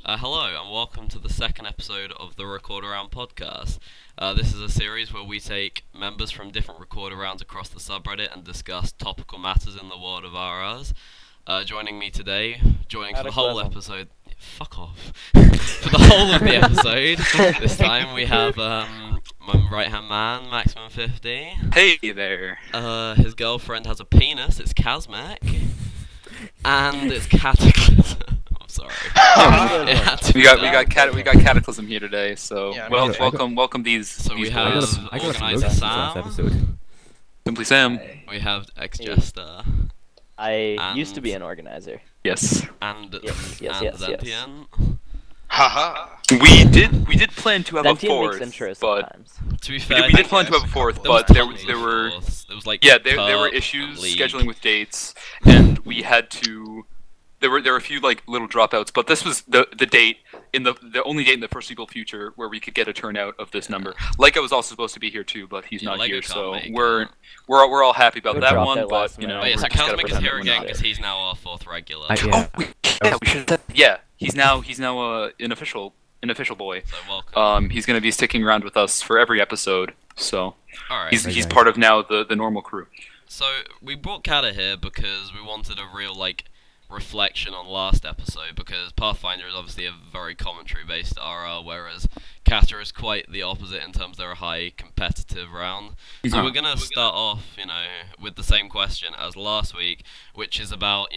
Hello and welcome to the second episode of the Record Around podcast. This is a series where we take members from different record arounds across the subreddit and discuss topical matters in the world of RRs. Joining me today, joining for the whole episode. Fuck off. For the whole of the episode, this time we have my right hand man, Maximum 50. Hey there. His girlfriend has a penis, it's Kazmek. And it's Cataclysm. I'm sorry. we got Cataclysm here today, so Yeah, welcome these. So these we have boys. I got some Organizer notes last Sam. episode. Simply Sam. We have ex-Jester I used to And- be an organizer. Yes. and Yes. Zentian. Haha. We did plan to have a Zentian fourth, makes intros but sometimes. To be we fair, did plan to have a fourth, but there were there was like there were Perp, issues League. scheduling with dates, and we had to. There were a few like little dropouts, but this was the date in the only date in the foreseeable future where we could get a turnout of this number. Leica was also supposed to be here too, but he's Yeah, not Leica here, can't so make we're it. we're all happy about Who that dropped one. out But last you know, minute? But yeah, we're so just gotta Kazmek is pretend here that we're again not. because he's now our fourth regular. Yeah. We should. Yeah, he's now an official boy. So welcome. He's gonna be sticking around with us for every episode. So Alright. he's nice. part of now the normal crew. So we brought Kata here because we wanted a real reflection on last episode, because Pathfinder is obviously a very commentary based RR, whereas Kata is quite the opposite in terms they're a high competitive round. So Uh-huh. we're gonna start off, with the same question as last week, which is about,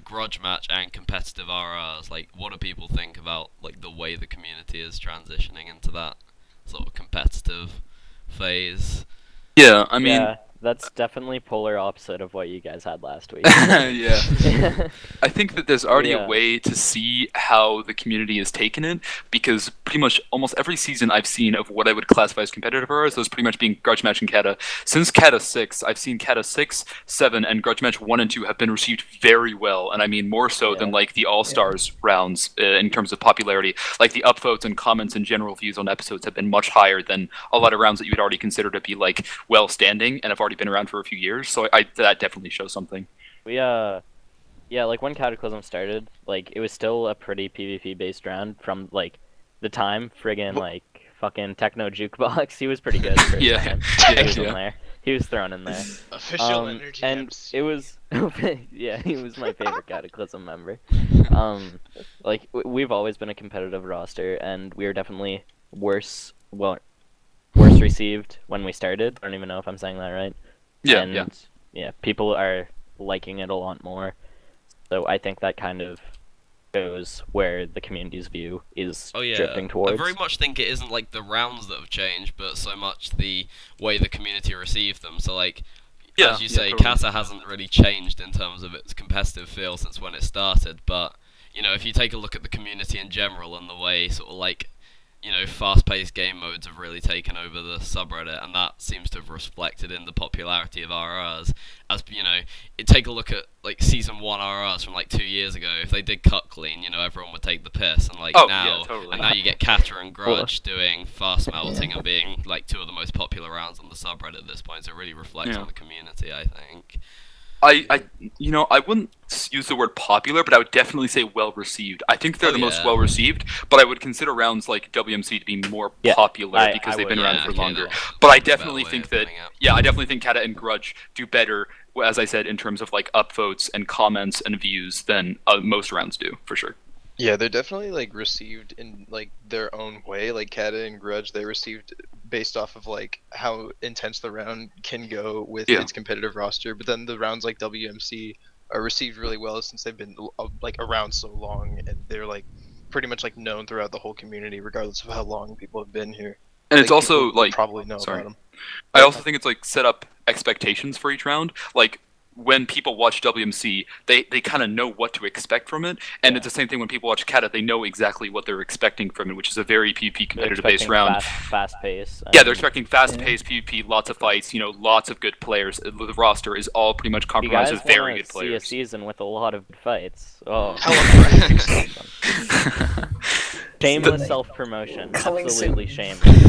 grudge match and competitive RRs. Like, what do people think about the way the community is transitioning into that sort of competitive phase? Yeah, I mean, Yeah, that's definitely polar opposite of what you guys had last week. yeah. I think that there's already Yeah. a way to see how the community has taken it, because pretty much almost every season I've seen of what I would classify as competitive RRs, those pretty much being Grudge Match and Kata. Since Kata 6, I've seen Kata 6, 7, and Grudge Match 1 and 2 have been received very well, and I mean more so than Yeah. the All-Stars rounds in terms of popularity. Like the upvotes and comments and general views on episodes have been much higher than a lot of rounds that you would already consider to be well standing and have already been around for a few years. So that definitely shows something. We yeah, when Cataclysm started, it was still a pretty PvP based round from the time friggin' fucking Techno Jukebox. He was pretty good for his Yeah. time. Yeah, He was in yeah. there. He was thrown in there. Official energy and MC. it was yeah, he was my favorite Cataclysm member. We've always been a competitive roster, and we were definitely worse received when we started. I don't even know if I'm saying that right. Yeah, And yeah. people are liking it a lot more. So I think that kind of shows where the community's view is Oh yeah, drifting towards. I very much think it isn't the rounds that have changed, but so much the way the community received them. So Yeah, as you yeah, say, totally. Kata hasn't really changed in terms of its competitive feel since when it started. But if you take a look at the community in general and the way sort of fast-paced game modes have really taken over the subreddit, and that seems to have reflected in the popularity of RRs. As take a look at season 1 RRs from 2 years ago. If they did cut clean, everyone would take the piss, and Oh, now, yeah, totally. and now you get Kata and Grudge doing fast melting and being two of the most popular rounds on the subreddit at this point. So it really reflects Yeah. on the community, I think. I wouldn't use the word popular, but I would definitely say well received. I think they're Oh, the most yeah. well received, but I would consider rounds like WMC to be more Yeah, popular because I they've would, been yeah. around for okay, longer. that's But I a better definitely way think of that putting it. I definitely think Kata and Grudge do better, as I said, in terms of upvotes and comments and views than most rounds do for sure. Yeah, they're definitely received in their own way. Like Kata and Grudge, they received based off of how intense the round can go with Yeah. its competitive roster. But then the rounds like WMC are received really well since they've been around so long, and they're pretty much known throughout the whole community, regardless of how long people have been here. And it's also people probably know sorry. about them. I also think it's set up expectations for each round. When people watch WMC, they kind of know what to expect from it, and it's the same thing when people watch Kata. They know exactly what they're expecting from it, which is a very PvP They're competitive-based expecting round. fast pace. Yeah, they're expecting fast-paced PvP, lots of fights, lots of good players. The roster is all pretty much You compromised guys with very want good to see a players. season with a lot of fights. Oh, Hella shameless self-promotion. Coming soon. Absolutely shameless.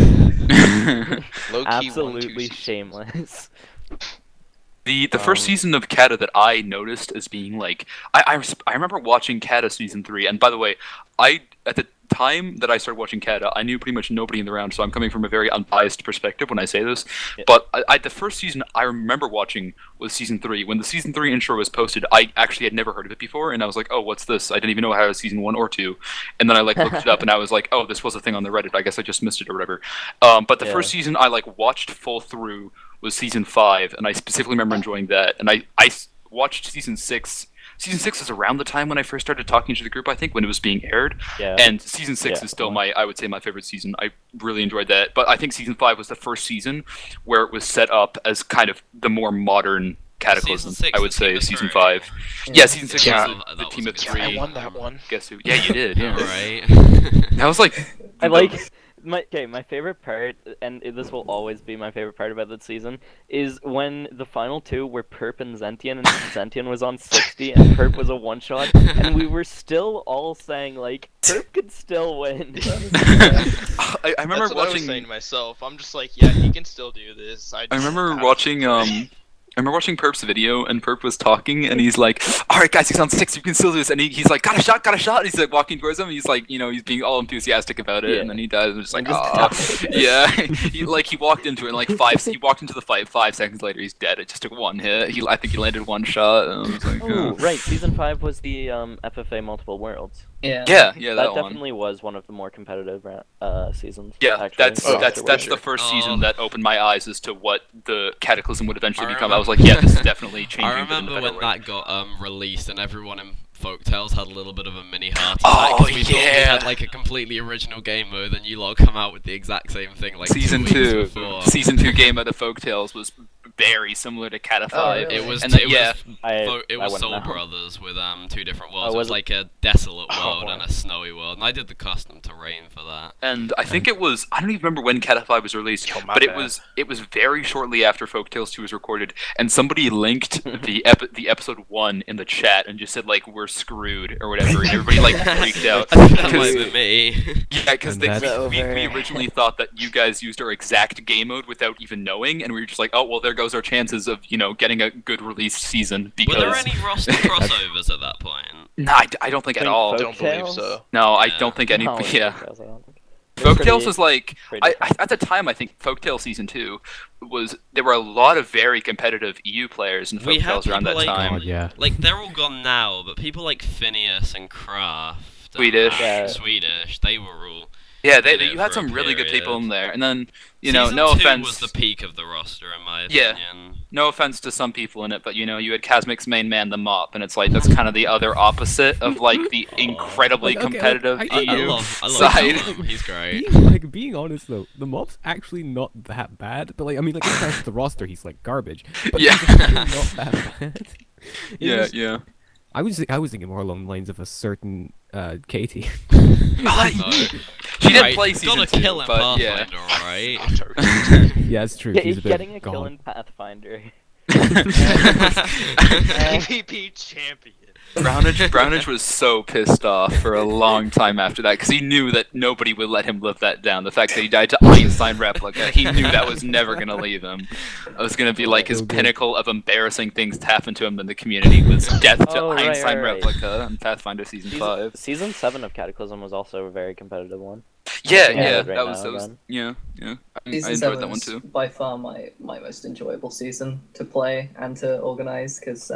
Low key Absolutely 1-2 seasons. shameless. The first season of Kata that I noticed as being like I remember watching Kata season 3, and by the way, I at the time that I started watching Kata, I knew pretty much nobody in the round, so I'm coming from a very unbiased perspective when I say this. Yeah. But the first season I remember watching was season 3. When the season 3 intro was posted, I actually had never heard of it before, and I was like, oh, what's this? I didn't even know how it was season 1 or 2. And then I like looked it up, and I was like, oh, this was a thing on the Reddit. I guess I just missed it or whatever. But the Yeah. first season I like watched full through was season 5, and I specifically remember enjoying that. And I watched season 6. Season 6 was around the time when I first started talking to the group, I think, when it was being aired. Yeah. And season 6 Yeah. is still I would say my favorite season. I really enjoyed that. But I think season 5 was the first season where it was set up as kind of the more modern Cataclysm. Season 6, I would the say team of season 3. 5. Yeah, season 6 Yeah. was the That team was of a good 3. I won that one. Guess who? Yeah, you did. Yeah. Right. That was like. I like my favorite part, and this will always be my favorite part about that season, is when the final two were Perp and Zentian, and Zentian was on 60 and Perp was a one shot, and we were still all saying like Perp could still win. I remember That's what I was saying watching. to myself. I'm just like, yeah, he can still do this. I remember watching. I remember watching Perp's video, and Perp was talking, and he's like, "All right, guys, he's on 6. You can still do this." And he's like, "Got a shot, got a shot." And he's like walking towards him. He's like, he's being all enthusiastic about it, Yeah. and then he dies. And just like, And just "Oh, dies. yeah." He walked into it, and like he walked into the fight. 5 seconds later, he's dead. It just took one hit. I think he landed one shot. And I was like, Oh, right. Season 5 was the FFA Multiple Worlds. Yeah. yeah, That that one. definitely was one of the more competitive seasons. Yeah, actually, that's across the that's board. the first Oh. season that opened my eyes as to what the Cataclysm would eventually I become. I was remember- like, yeah, this is definitely changing. I but in a remember better when way. that got released and everyone in Folktales had a little bit of a mini heart Oh, attack 'cause we thought we yeah. had like a completely original game mode, and you lot come out with the exact same thing like Season 2 weeks 2, before. season 2 game out of Folktales was very similar to Cata 5. really? It was And it yeah. was I it was wouldn't Soul know. Brothers with 2 different worlds. Oh, it was was it? like a desolate world wow. and a snowy world, and I did the custom terrain for that. And I think it was, I don't even remember when Cata 5 was released, Oh, my but it bad. was very shortly after Folktales 2 was recorded, and somebody linked the episode 1 in the chat and just said like, we're screwed or whatever, and everybody like freaked out. I think that might Because- have been me. Yeah, because And we that's- originally thought that you guys used our exact game mode without even knowing, and we were just like, oh, well, there goes our chances of, getting a good release season, Were because... there any roster crossovers at that point? No, I don't think at Between all. I don't believe Folktales? so. No, I Yeah. don't think any... No, yeah. Folktales, I don't think. They're Folktales pretty- was like... pretty different. at the time, I think Folktale Season 2 there were a lot of very competitive EU players in We had Folktales around that people like- time. God, yeah. Like they're all gone now, but people like Phineas and Kraft, Swedish. Yeah. Swedish, they were all. Yeah, did it you had for a some really good people period. in there, and then Season no 2 offense, was the peak of the roster in my Yeah. opinion. no offense to some people in it, but you had Kazmic's main man, the Mop, and it's like that's kind of the other opposite of like the incredibly Like, okay, competitive like, I EU love side. him. He's great. Being honest though, the mob's actually not that bad. But like, I mean, like, in terms of the roster, he's like garbage. But Yeah. he's actually not that bad. It Yeah, was- yeah. I was thinking more along the lines of a certain Katie. No. She didn't Right, play got season a 2, kill in but yeah. Pathfinder, right? Yeah, it's true. Yeah, She's he's a bit getting a gone. kill in Pathfinder. PvP champion. Brownage was so pissed off for a long time after that because he knew that nobody would let him live that down. The fact that he died to Einstein replica, he knew that was never gonna leave him. It was gonna be like his So good. pinnacle of embarrassing things to happen to him in the community was death to Oh, right, Einstein right, right. replica in Pathfinder season 5. Season 7 of Cataclysm was also a very competitive one. Yeah, Yeah, yeah, right that now, was then. yeah. I Season enjoyed 7 that one is too. by far my most enjoyable season to play and to organize because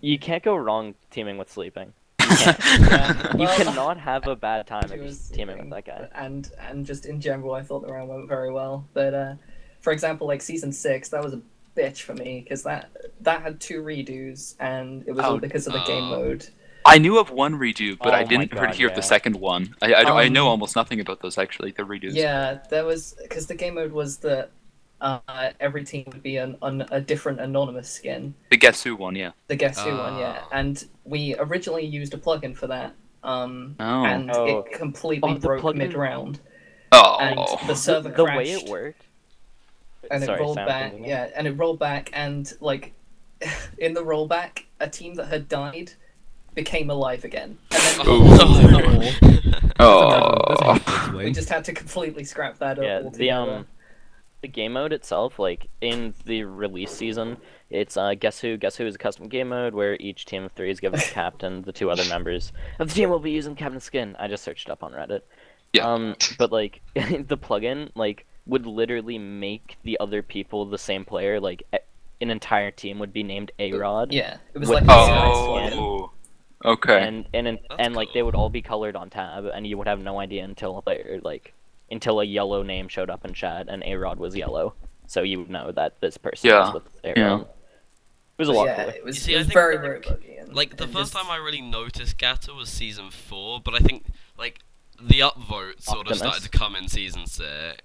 You can't go wrong teaming with Sleeping. You Well, cannot have a bad time it if was you're teaming with that guy. and just in general, I thought the round went very well. But for example, like season 6, that was a bitch for me because that had 2 redos and it was all because of the game mode. I knew of one redo, but Oh I my didn't God, hear of the yeah. second one. I know Um, almost nothing about those actually, the redos. Yeah, there was because the game mode was that every team would be a different anonymous skin. The Guess Who one, yeah. The Guess Who one, yeah. Oh. And we originally used a plugin for that, and Oh. it completely Oh, the broke plugin- mid-round, Oh. and the server The crashed, way it worked. and it Sorry, rolled Sam, back. continue. Yeah, and it rolled back, and like in the rollback, a team that had died became alive again, and then Ooh. That's a Oh. hard to we explain. just had to completely scrap that up Yeah, the altogether. the game mode itself, like in the release season, it's Guess Who. Guess Who is a custom game mode where each team of 3 is given a captain. The 2 other members of the team will be using captain skin. I just searched it up on Reddit. Yeah. But like the plugin like would literally make the other people the same player. Like an entire team would be named A-Rod. Yeah, it was With like the a skin. skin. Oh. Okay. And like they cool. would all be colored on tab, and you would have no idea until a yellow name showed up in chat and A-Rod was yellow, so you would know that this person Yeah, was with A-Rod. yeah. It was a lot Yeah, cooler. it was, You see, it I was think, very, like- very buggy. And Like the it first just- time I really noticed Gatta was season 4, but I think like the upvote sort of Optimus? started to come in season 6.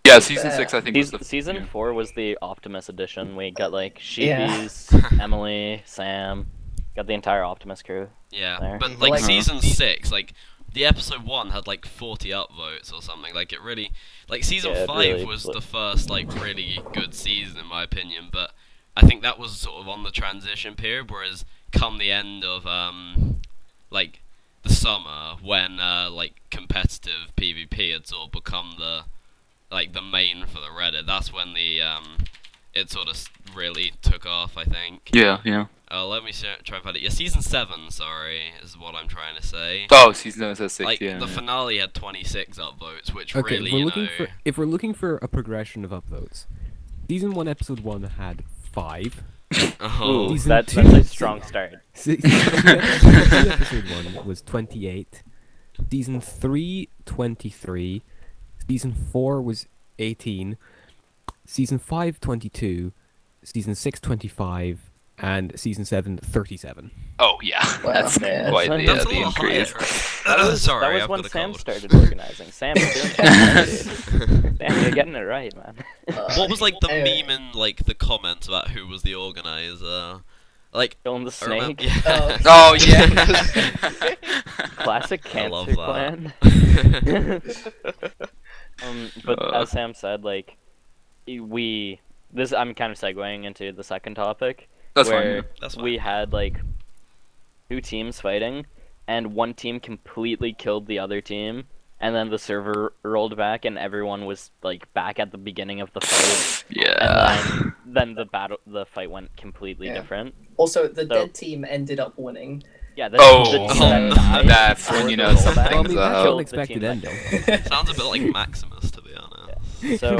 Yeah, season 6 I think was the Season yeah. 4 was the Optimus edition. We got like Yeah. Sheepies, Emily, Sam, got the entire Optimus crew. Yeah, There. but like Like- season 6, like the episode 1 had like 40 upvotes or something. Like it really, like season Yeah, it 5 really was flipped. the first like really good season in my opinion. But I think that was sort of on the transition period. Whereas come the end of like the summer when like competitive PvP had sort of become the main for the Reddit. That's when the it sort of really took off. I think. Yeah, yeah. Let me try and find it. Yeah, season 7, sorry, is what I'm trying to say. Oh, season 7 says 6, Like yeah. the finale had 26 upvotes, which Okay, really, if we're you looking know, if we're looking for a progression of upvotes, season 1, episode 1 had 5. oh, Ooh, Season that's two- a strong start. Episode 1 was 28. Season 3, 23. Season 4 was 18. Season 5, 22. Season 6, 25. And season 7, 37. Oh yeah, Wow, that's man. quite That's the, that's a the little increase. higher. That was, Sorry, that was I've when got a Sam cold. started organizing. Sam, you're doing it. Damn, you're getting it right, man. What was like the anyway. meme in like the comments about who was the organizer? Like, Killing the I remember, snake. yeah. Oh yeah. Classic I love Cancer that. Clan. But Uh. as Sam said, like I'm kind of segueing into the second topic, That's where fine. That's fine. we had like 2 teams fighting, and one team completely killed the other team, and then the server rolled back, and everyone was like back at the beginning of the fight, Yeah. and then the fight went completely Yeah. different. Also, the So- dead team ended up winning. Yeah. The Oh, team that died that's when before you the know something rollback Well, I things mean, that's up. killed an the expected team that ending. Sounds a bit like Maximus, to be honest. So,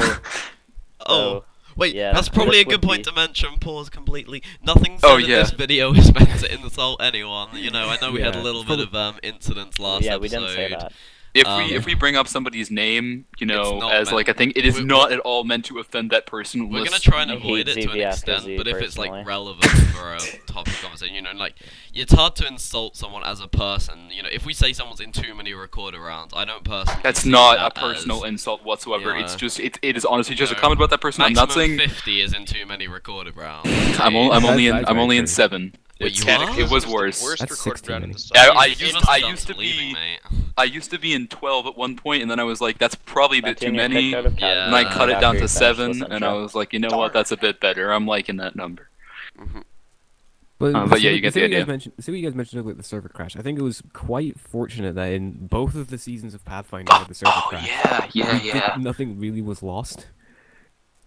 Oh, wait, yeah, that's probably a this good would point be- to mention. Pause completely. Nothing said Oh, in yeah. this video is meant to insult anyone. You know, I know we had a Yeah, little it's bit of incidents last yeah, episode. we didn't say that. If we bring up somebody's name, you know, not as meant- like a thing, it is we- not at all meant to offend that person. We're unless- gonna try and I avoid hate it to an ZV extent, after Z but if it's like personally. relevant for a topic of conversation, you know, like it's hard to insult someone as a person. You know, if we say someone's in too many recorder rounds, I don't personally. That's see not that a personal as, insult whatsoever. Yeah. It's just it is honestly just a No. comment about that person. I'm maximum not saying 50 is in too many recorded rounds. I'm only That's I'm very only in true. 7. Wait, It's you kinda- are? it was the worse. worst That's recorded 16 round in the minutes. summer. Yeah, You must have done some leaving, mate. I used to be in 12 at one point, and then I was like, that's probably a bit too Santiago got many. kicked out of Yeah. And I Academy cut it after down he to finished 7, this and I intro. was like, you know what, that's a bit better. I'm liking that number. But yeah, you get the idea. See what you guys mentioned about the server crash. I think it was quite fortunate that in both of the seasons of Pathfinder where the server Oh crashed, nothing really was lost.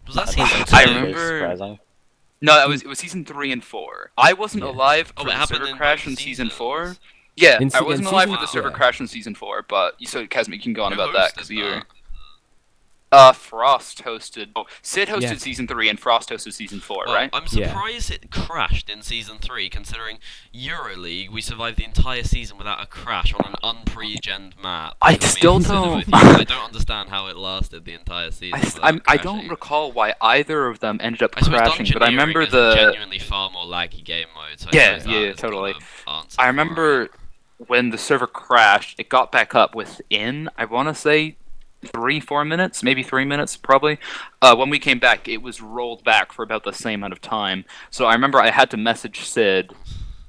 Was that That's season 2? I very remember- surprising. No, it was season 3 and 4. I wasn't Yeah. alive Oh, for it the happened server in crash both in season seasons. 4. Yeah, In I wasn't alive season- for the server wow. crash in season 4, but so Kazmi, you can go on Who about that hosted because you were. that? Frost hosted. Oh, Sid hosted Yeah. season 3 and Frost hosted season 4, Well, right? I'm Yeah. surprised it crashed in season 3, considering EuroLeague we survived the entire season without a crash on an unpre-gen map. I mean, still instead of don't- a few- I don't understand how it lasted the entire season. I don't recall why either of them ended up I suppose crashing, but I Dungeoneering remember is a the. genuinely far more laggy game mode. So I Yeah, suppose that yeah, is the totally. kind of answer I for remember it. when the server crashed, it got back up within, I want to say, 3-4 minutes, maybe 3 minutes, probably. When we came back, it was rolled back for about the same amount of time. So I remember I had to message Sid,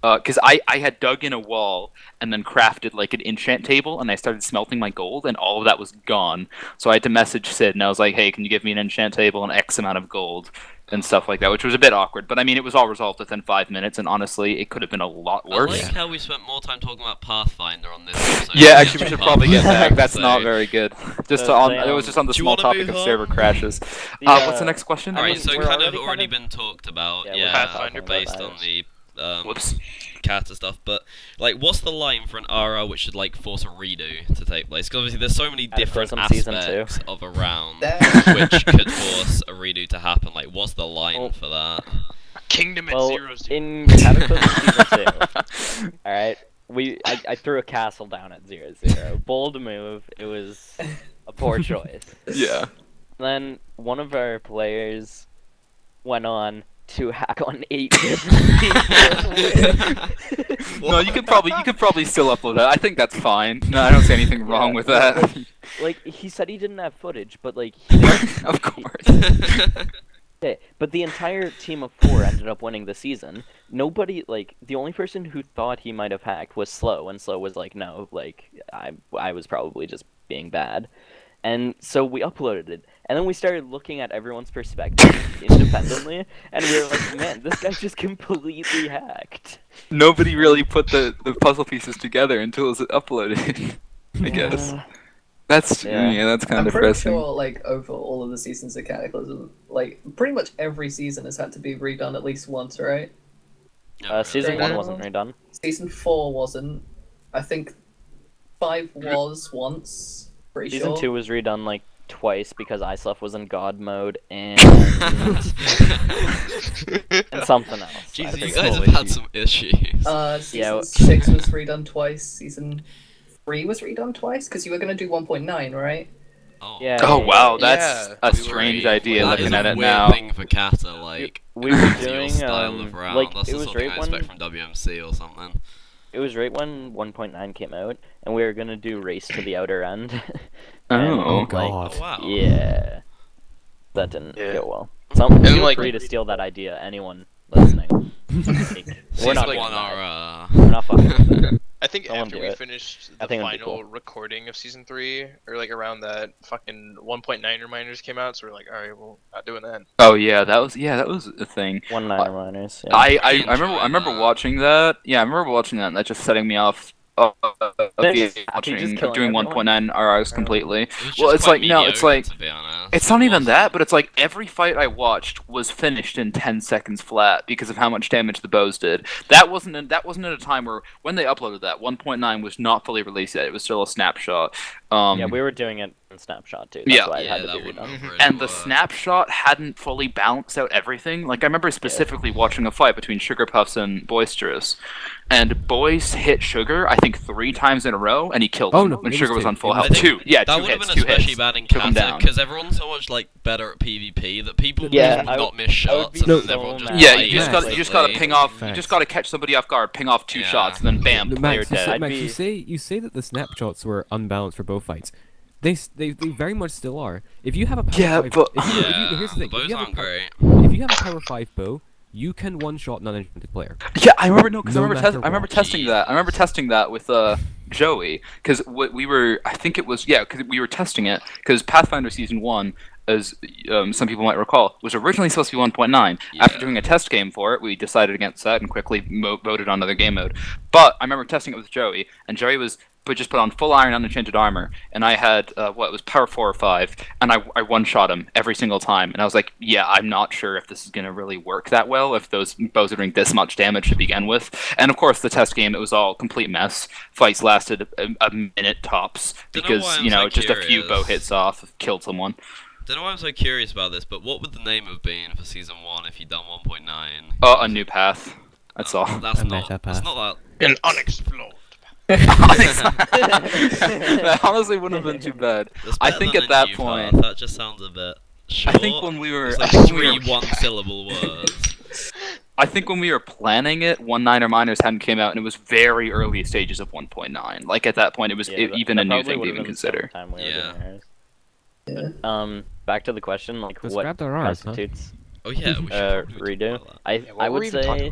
because I had dug in a wall and then crafted like an enchant table, and I started smelting my gold, and all of that was gone. So I had to message Sid, and I was like, hey, can you give me an enchant table and X amount of gold? and stuff like that, which was a bit awkward. But I mean, it was all resolved within 5 minutes, and honestly, it could have been a lot I worse. like how we spent more time talking about Pathfinder on this episode. Yeah, than actually, we should probably get back. That's So- not very good. Just So, on, they, it was just on the do you small wanna topic move of on? server crashes. The, What's the next question? Alright, mean, so we're kind of already already kind been talked about, Yeah, we're yeah, talking about based that. on the Whoops. Kata stuff, but like, what's the line for an RR which should like force a redo to take place? Because obviously there's so many different Cataclysm Season 2. aspects of a round There- which could force a redo to happen. Like, what's the line Well- for that? Kingdom at Well, 0-0. in Cataclysm Season 2, alright, I threw a castle down at 0-0. Bold move, it was a poor choice. Yeah. Then one of our players went on to hack on 8 different people. No, you could probably still upload that. I think that's fine. No, I don't see anything wrong with that. Like, he said he didn't have footage, but like, he didn't. Of course. Okay, but the entire team of 4 ended up winning the season. Nobody, like, the only person who thought he might have hacked was Slow, and Slow was like, no, like, I was probably just being bad. And so we uploaded it, and then we started looking at everyone's perspective independently, and we were like, man, this guy just completely hacked. Nobody really put the puzzle pieces together until it was uploaded. I guess. That's Yeah. that's kind I'm of pretty depressing. sure, like, over all of the seasons of Cataclysm, like, pretty much every season has had to be redone at least once, right? Season Right 1 now? wasn't redone. Season 4 wasn't. I think 5 was once. Pretty Season sure. 2 was redone, like, twice because Islef was in God mode, and something else. I Jesus, you think. guys have small had some issues. Season Yeah, 6 was redone twice. Season 3 was redone twice because you were gonna do 1.9, right? Oh. Yeah. Oh wow, that's Yeah. a We were- strange idea That looking is a at it weird now. thing for Kata, like, We were to your doing, style of round. like, That's it not was something right I expect when- from WMC or something. It was right when 1.9 came out, and we were gonna do Race to the Outer End. Oh. And, Oh like, god. Oh wow. Yeah. That didn't Yeah. go well. Some feel like- free to steal that idea, anyone listening. Like, we're Season not like- doing one that. RR. We're not fucking with that. I think Someone after do we it. finished I the think it'd be final cool. recording of season 3, or like around that, fucking 1.9 reminders came out, so we're like, alright, well, not doing that. Oh yeah, that was a thing. 1.9 miners. Yeah. I enjoy remember that. watching that. Yeah, I remember watching that, and that just setting me off. Just Watching killing doing everyone. 1.9 RRs completely. It was Well, just it's quite like no, it's mediocre, like to be honest. it's not It even wasn't- that, but it's like every fight I watched was finished in 10 seconds flat because of how much damage the bows did. That wasn't at a time where when they uploaded that 1.9 was not fully released yet. It was still a snapshot. Yeah, we were doing it in Snapshot too. That's Yeah. why it Yeah, had to that be wouldn't redone. have really And the worked. snapshot hadn't fully balanced out everything. Like I remember specifically watching a fight between Sugar Puffs and Boisterous, and Boys hit Sugar I think 3 times in a row, and he killed Oh, him no, when it Sugar was was on two. full It was health. I think 2, yeah, that 2 would have hits, been 2 especially hits. bad in took him Kata down. because everyone's so much like better at PvP that people Yeah, just I not would- miss shots be and then so everyone just mad. Yeah, play you just Yeah, got you just got to perfectly. ping off. You Facts. just got to catch somebody off guard, ping off 2 Yeah. shots, and then bam, player Max, you, dead. say, I'd Max be- you say that the snapshots were unbalanced for both fights. They very much still are. If you have a power Yeah, 5, but- Yeah, here's the thing. the If bows you, have aren't a, great. if you have a power 5 bow, you can one-shot non-enchanted player. Yeah, I remember because No I remember matter I remember what. testing that. I remember testing that with Joey because we were. I think it was because we were testing it because Pathfinder Season 1, as some people might recall, was originally supposed to be 1.9. After Yeah. doing a test game for it, we decided against that and quickly voted on another game mode. But I remember testing it with Joey, and Joey was just put on full iron unenchanted armor, and I had it was power 4 or 5, and I one-shot him every single time, and I was like, yeah, I'm not sure if this is gonna really work that well if those bows are doing this much damage to begin with. And of course, the test game, it was all complete mess. Fights lasted a minute tops Don't know why because I'm so just a few bow curious. hits off killed someone. Don't know why I'm so curious about this, but what would the name have been for season 1 if you'd done 1.9? Oh, a new path. That's all. That's A not. meta That's path. not An unexplored. That honestly wouldn't have been too bad. that. That's I better think than at a that new point- path. That just sounds a bit short. I think when we were It's like when we 3 were- one-syllable words. I think when we were planning it, 1.9 or miners hadn't came out, and it was very early stages of 1.9. Like at that point, it was Yeah, that- even that a new probably thing to would've even been the same consider. time we were Yeah. doing ours. Back to the question, like Let's what grab their R's, huh? constitutes Oh yeah, we should probably redo. talk about I Yeah, what I were would we even talking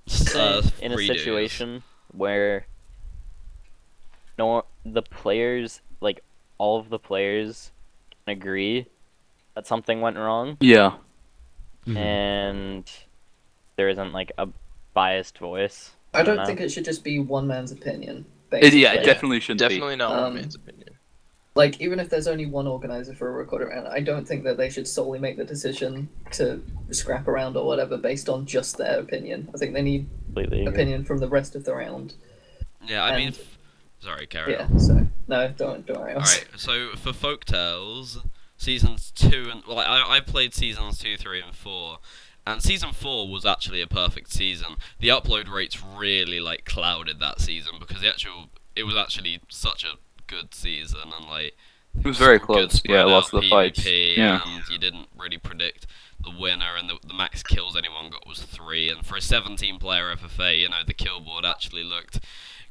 say about? that. in a Redos. situation where the players, like all of the players, can agree that something went wrong, Yeah. Mhm. and there isn't like a biased voice. I don't know. think it should just be one man's opinion. Yeah, Basically. it definitely shouldn't be. Definitely not one Um, man's opinion. Like, even if there's only one organizer for a recorder round, I don't think that they should solely make the decision to scrap a round or whatever based on just their opinion. I think they need Completely agree. opinion from the rest of the round. Yeah, I mean, And- sorry, carry Yeah, on. so no, don't worry. Alright, so for Folktales, seasons 2 and well, I played seasons 2, 3, and 4, and season 4 was actually a perfect season. The upload rates really like clouded that season because it was actually such a good season, and like It was very some good close. spread Yeah, lots out of the fights. PvP, Yeah. and you didn't really predict the winner, and the max kills anyone got was 3, and for a 17 player FFA, you know, the kill board actually looked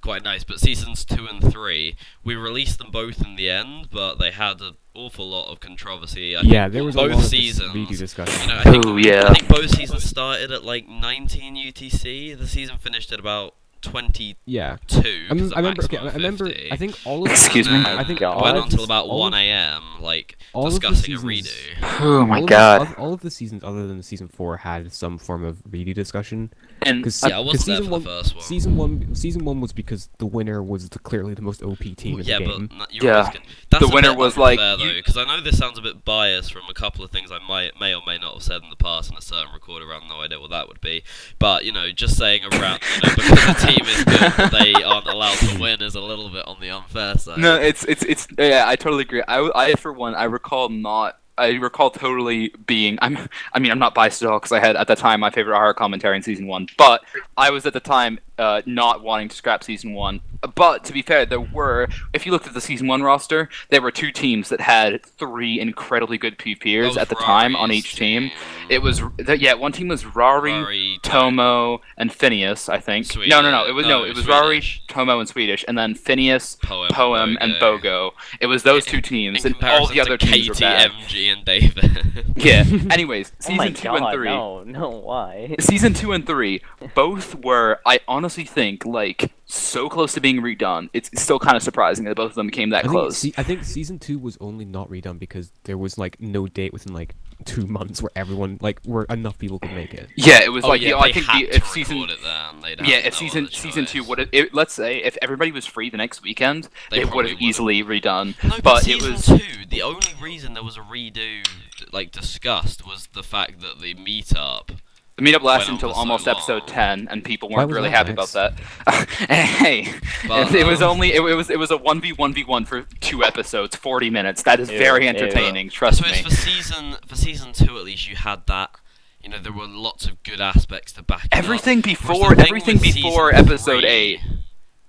quite nice. But seasons 2 and 3, we released them both in the end, but they had an awful lot of controversy. I Yeah, think there was both a lot seasons, of redo discussion. you know, I think, Oh, yeah. I think both seasons started at like 19 UTC. The season finished at about 22. Yeah. 'cause I the remember. Okay, maximum I remember. 50. I think all of. Excuse me? I think God. It went all on of till the- about all 1 of- a.m. like all of the discussing a seasons- redo. Oh my all god. all of the seasons other than season 4 had some form of redo discussion. And Because Yeah, I wasn't there for the first one. Season one was because the winner was clearly the most OP team in Yeah, the but game. you're Yeah. always gonna- that's The a winner bit was like, unfair, you- though, because I know this sounds a bit biased from a couple of things I may or may not have said in the past in a certain recorder round. No idea what that would be, but you know, just saying around, you know, because the team is good, but they aren't allowed to win is a little bit on the unfair side. No, it's yeah, I totally agree. I for one, I recall totally being. I mean, I'm not biased at all because I had at the time my favorite horror commentary in season 1. But I was at the time not wanting to scrap season 1. But to be fair, there were. If you looked at the season 1 roster, there were 2 teams that had 3 incredibly good That PvPers was at the time on Rari's each team. It was one team was Rari, Tomo, and Phineas, I think. Swedish. No. It was No, it was Rari, Swedish. Tomo, and Swedish, and then Phineas, Poem, and Bogo. It was those 2 teams, in and all the comparison other to teams were Katie, bad. MG, and David. Yeah. Anyways, Oh my season 2 god, and 3. no, why? Season 2 and 3, both were, I honestly think, like, so close to being redone. It's still kind of surprising that both of them came that close. I think season 2 was only not redone because there was like no date within like 2 months where where enough people could make it. Yeah, it was Oh, like yeah, I they think had if to season record it then. They'd yeah, have if no season other season 2 choice. would have let's say if everybody was free the next weekend, They they would probably have would've. easily redone. No, but it season was 2, the only reason there was a redo, like, discussed was the fact that the meetup. the meetup lasted went on until for so almost long. episode 10, and people Why weren't was really that, happy Max? about that. Hey, But, it was only it was a 1v1v1 for 2 episodes, 40 minutes. That is Ew, very ew. entertaining. I Trust suppose me. for season 2 at least you had that. You know, there were lots of good aspects to back it up. Everything Whereas before the thing everything with before season episode 3 8.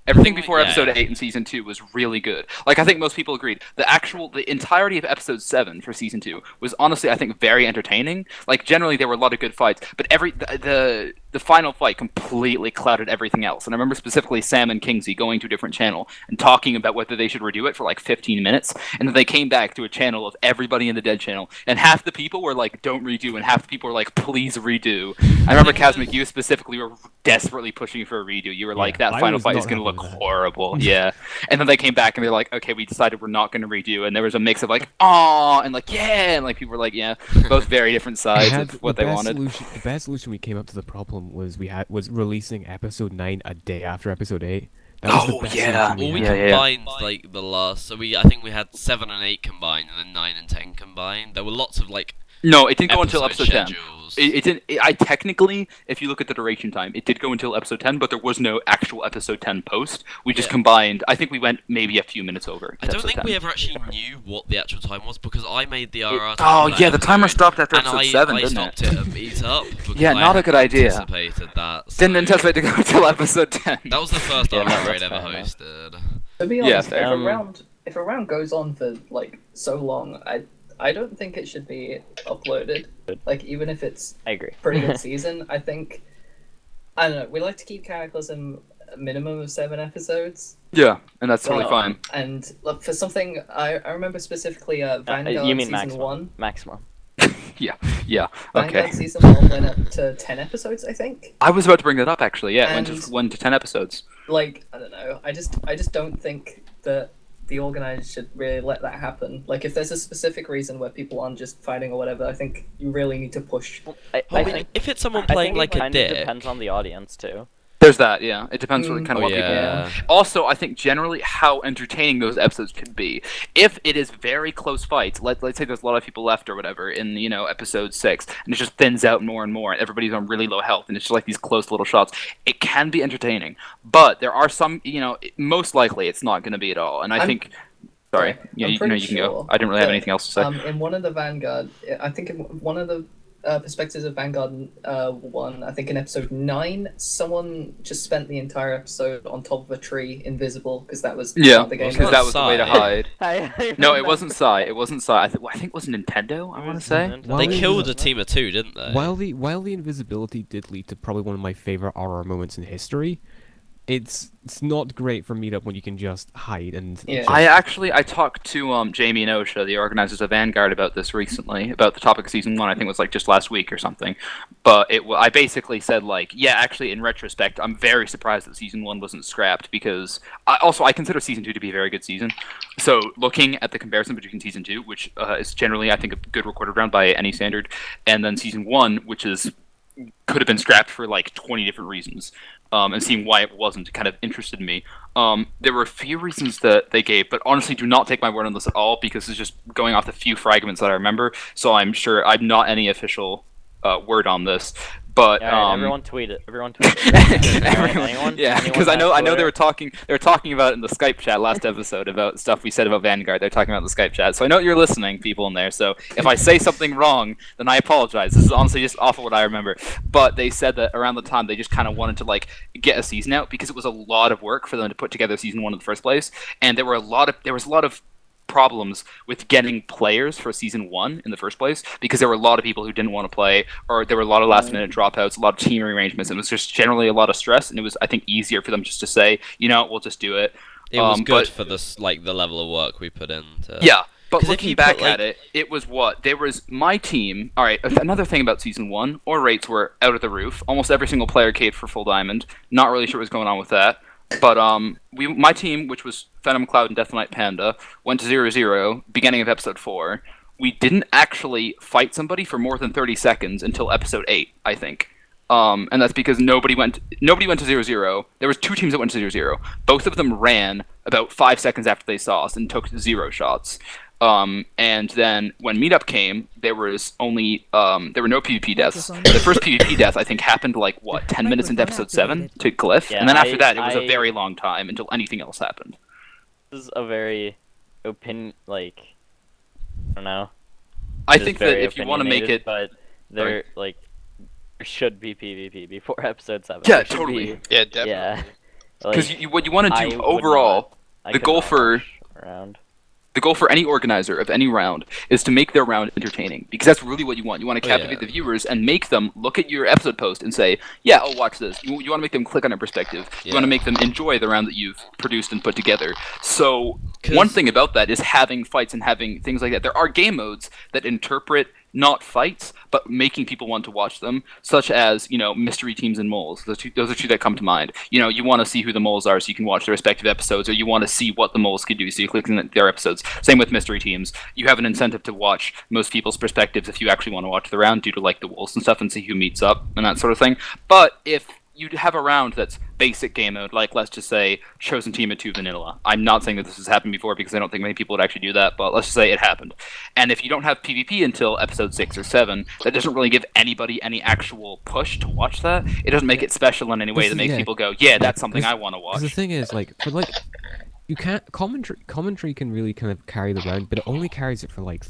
Everything thing- before yeah. episode 8 in season 2 was really good. Like, I think most people agreed. The entirety of episode 7 for season 2 was honestly, I think, very entertaining. Like, generally, there were a lot of good fights, but the final fight completely clouded everything else. And I remember specifically Sam and Kingsley going to a different channel and talking about whether they should redo it for like 15 minutes. And then they came back to a channel of everybody in the Dead channel, and half the people were like, don't redo, and half the people were like, please redo. I remember, Kazmik, you specifically were desperately pushing for a redo. You were like, Yeah, that I final was fight is not going to happy look with that. horrible. Yeah. And then they came back and they're like, okay, we decided we're not going to redo. And there was a mix of like, aw, and like, yeah, and like people were like, yeah, both very different sides of what they wanted. The best solution we came up to the problem was releasing episode 9 a day after episode 8. That was the Oh, best yeah. solution Well, we had. combined like the last. So I think we had 7 and 8 combined, and then 9 and 10 combined. There were lots of like No, it didn't go until episode 10. schedules. It didn't. I technically, if you look at the duration time, it did go until episode 10, but there was no actual episode 10 post. We just Yeah. combined. I think we went maybe a few minutes over. I don't episode think 10. we ever actually knew what the actual time was because I made the RR. Oh time for yeah, that the timer episode, stopped after and episode I 7, I didn't stopped it? it at meetup. because Yeah, I not a hadn't good idea. Anticipated that. Didn't so- anticipate to go until episode 10. That was the first Yeah, no, RR I'd that's ever fair enough. hosted. To be Yeah, honest, fair. if a round goes on for like so long, I don't think it should be uploaded. Like, even if it's I agree. pretty good season, I think, I don't know, we like to keep Cataclysm a minimum of 7 episodes. Yeah, and that's totally But- fine. And look, for something, I remember specifically Vanguard you mean season maximum? 1. Maximum. Yeah. Vanguard Okay. season 1 went up to 10 episodes, I think. I was about to bring that up actually. Yeah, it went And- to 1 to 10 episodes. Like, I don't know, I just don't think that the organizers should really let that happen. Like, if there's a specific reason where people aren't just fighting or whatever, I think you really need to push. I I mean, think if it's someone I playing think like it a kind of dick, depends on the audience too. There's that, yeah. It depends on kind of oh what people yeah, Also, I think generally how entertaining those episodes can be. If it is very close fights, let's say there's a lot of people left or whatever in episode 6, and it just thins out more and more, and everybody's on really low health, and it's just like these close little shots. It can be entertaining, but there are some, most likely it's not going to be at all. And I think. Sorry, yeah, I'm you pretty can go. sure I didn't really have that, anything else to say. In one of the Vanguard, I think in one of the perspectives of Vanguard 1, I think in episode 9, someone just spent the entire episode on top of a tree, invisible, because that was Yeah, how the game because was. that was the way to Sai. hide. No, it wasn't Sai. It wasn't Sai. I think it was Nintendo. I want to say. While they the killed a invis- team of 2, didn't they? While the invisibility did lead to probably one of my favorite RR moments in history, it's not great for meetup when you can just hide and. Yeah. I talked to Jamie and Osha, the organizers of Vanguard, about this recently, about the topic of season 1. I think it was like just last week or something. But I basically said like, yeah, actually in retrospect, I'm very surprised that season 1 wasn't scrapped, because I consider season 2 to be a very good season. So looking at the comparison between season 2, which is generally I think a good recorded round by any standard, and then season 1, which could have been scrapped for like 20 different reasons. And seeing why it wasn't kind of interested me. There were a few reasons that they gave, but honestly, do not take my word on this at all, because it's just going off the few fragments that I remember. So I'm sure I'm not any official word on this. But Alright, everyone tweet it. Everyone tweet it. Anyone? Yeah, because I know they were talking about it in the Skype chat last episode about stuff we said about Vanguard. They're talking about in the Skype chat, so I know you're listening, people in there. So if I say something wrong, then I apologize. This is honestly just off of what I remember. But they said that around the time they just kind of wanted to like get a season out, because it was a lot of work for them to put together season 1 in the first place, and there was a lot of problems with getting players for season 1 in the first place, because there were a lot of people who didn't want to play, or there were a lot of last minute dropouts, a lot of team rearrangements, and it was just generally a lot of stress, and it was, I think, easier for them just to say, we'll just do it. It was good but, for the level of work we put in. Yeah, but 'Cause if looking you back put, like- at it, it was there was my team. All right, another thing about season 1, our rates were out of the roof. Almost every single player caved for full diamond. Not really sure what was going on with that. But my team, which was Phantom Cloud and Death Knight Panda, went to 0-0 beginning of episode 4. We didn't actually fight somebody for more than 30 seconds until episode 8, I think. And that's because nobody went to 0-0. There was 2 teams that went to 0-0. Both of them ran about 5 seconds after they saw us and took 0 shots. And then when meetup came, there was only there were no PvP deaths. The first PvP death I think happened like 10 minutes into episode 7 to Glyph, Yeah, and then after that it was a very long time until anything else happened. This is a very I don't know. I Just think that very if you want to make opinionated, it, but there should be PvP before episode 7. yeah, There should totally, be- Yeah, definitely. Yeah. because what you want to I do would overall, I the could goal not for- watch around. the goal for any organizer of any round is to make their round entertaining, because that's really what you want. You want to Oh, captivate yeah. the viewers and make them look at your episode post and say, yeah, I'll watch this. You want to make them click on your perspective. You want Yeah. to make them enjoy the round that you've produced and put together. So 'Cause- one thing about that is having fights and having things like that. There are game modes that interpret not fights, but making people want to watch them, such as, mystery teams and moles. Those are two that come to mind. You want to see who the moles are so you can watch their respective episodes, or you want to see what the moles could do, so you click on their episodes. Same with mystery teams. You have an incentive to watch most people's perspectives if you actually want to watch the round, due to like the wolves and stuff, and see who meets up and that sort of thing. But if you have a round that's basic game mode, like let's just say Chosen Team at 2 Vanilla. I'm not saying that this has happened before, because I don't think many people would actually do that, but let's just say it happened. And if you don't have PvP until episode 6 or 7, that doesn't really give anybody any actual push to watch that. It doesn't make it special in any way that makes people go, yeah, that's something I want to watch. Because the thing is, you can't commentary can really kind of carry the round, but it only carries it for like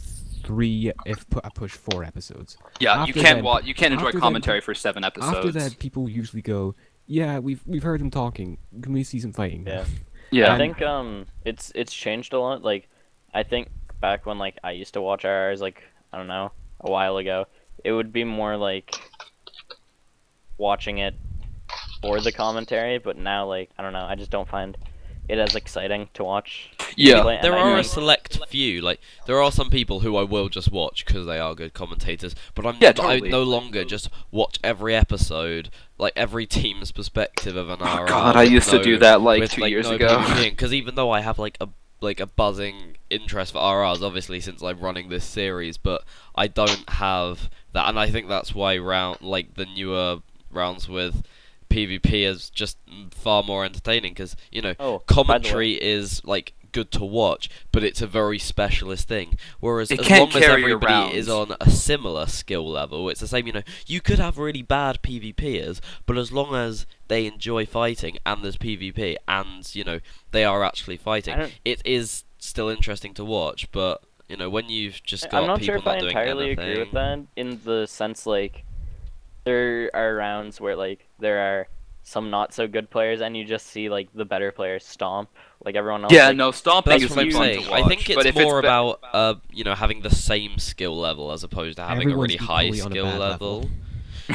3, if put a push 4 episodes. Yeah, After you can't then- watch. You can't enjoy after then- commentary for 7 episodes. After that, people usually go, "Yeah, we've heard them talking. Can we see some fighting?" Yeah. yeah, I think it's changed a lot. Like I think back when I used to watch RRs I don't know, a while ago, it would be more like watching it for the commentary, but now I don't know, I just don't find it as exciting to watch. yeah. play, and There I are a think- select few, there are some people who I will just watch because they are good commentators, but Yeah, I totally. no longer just watch every episode, every team's perspective of an RR. God, I used to do that 2 years ago. Because even though I have a like a buzzing interest for RRs, obviously, since I'm running this series, but I don't have that, and I think that's why the newer rounds with PvP is just far more entertaining, because Oh, commentary is like good to watch, but it's a very specialist thing. Whereas It as can't long as carry your everybody is rounds. on a similar skill level, it's the same. You could have really bad PvPers, but as long as they enjoy fighting and there's PvP and they are actually fighting, it is still interesting to watch. But when you've just got I'm not people sure if I not doing entirely anything, agree with that, in the sense like there are rounds where like there are some not so good players and you just see like the better players stomp like everyone else. Yeah, like, no, stomping That's is what I'm fun saying. to watch. I think but it's if more it's about having the same skill level as opposed to having Everyone's a really high equally on a skill bad level.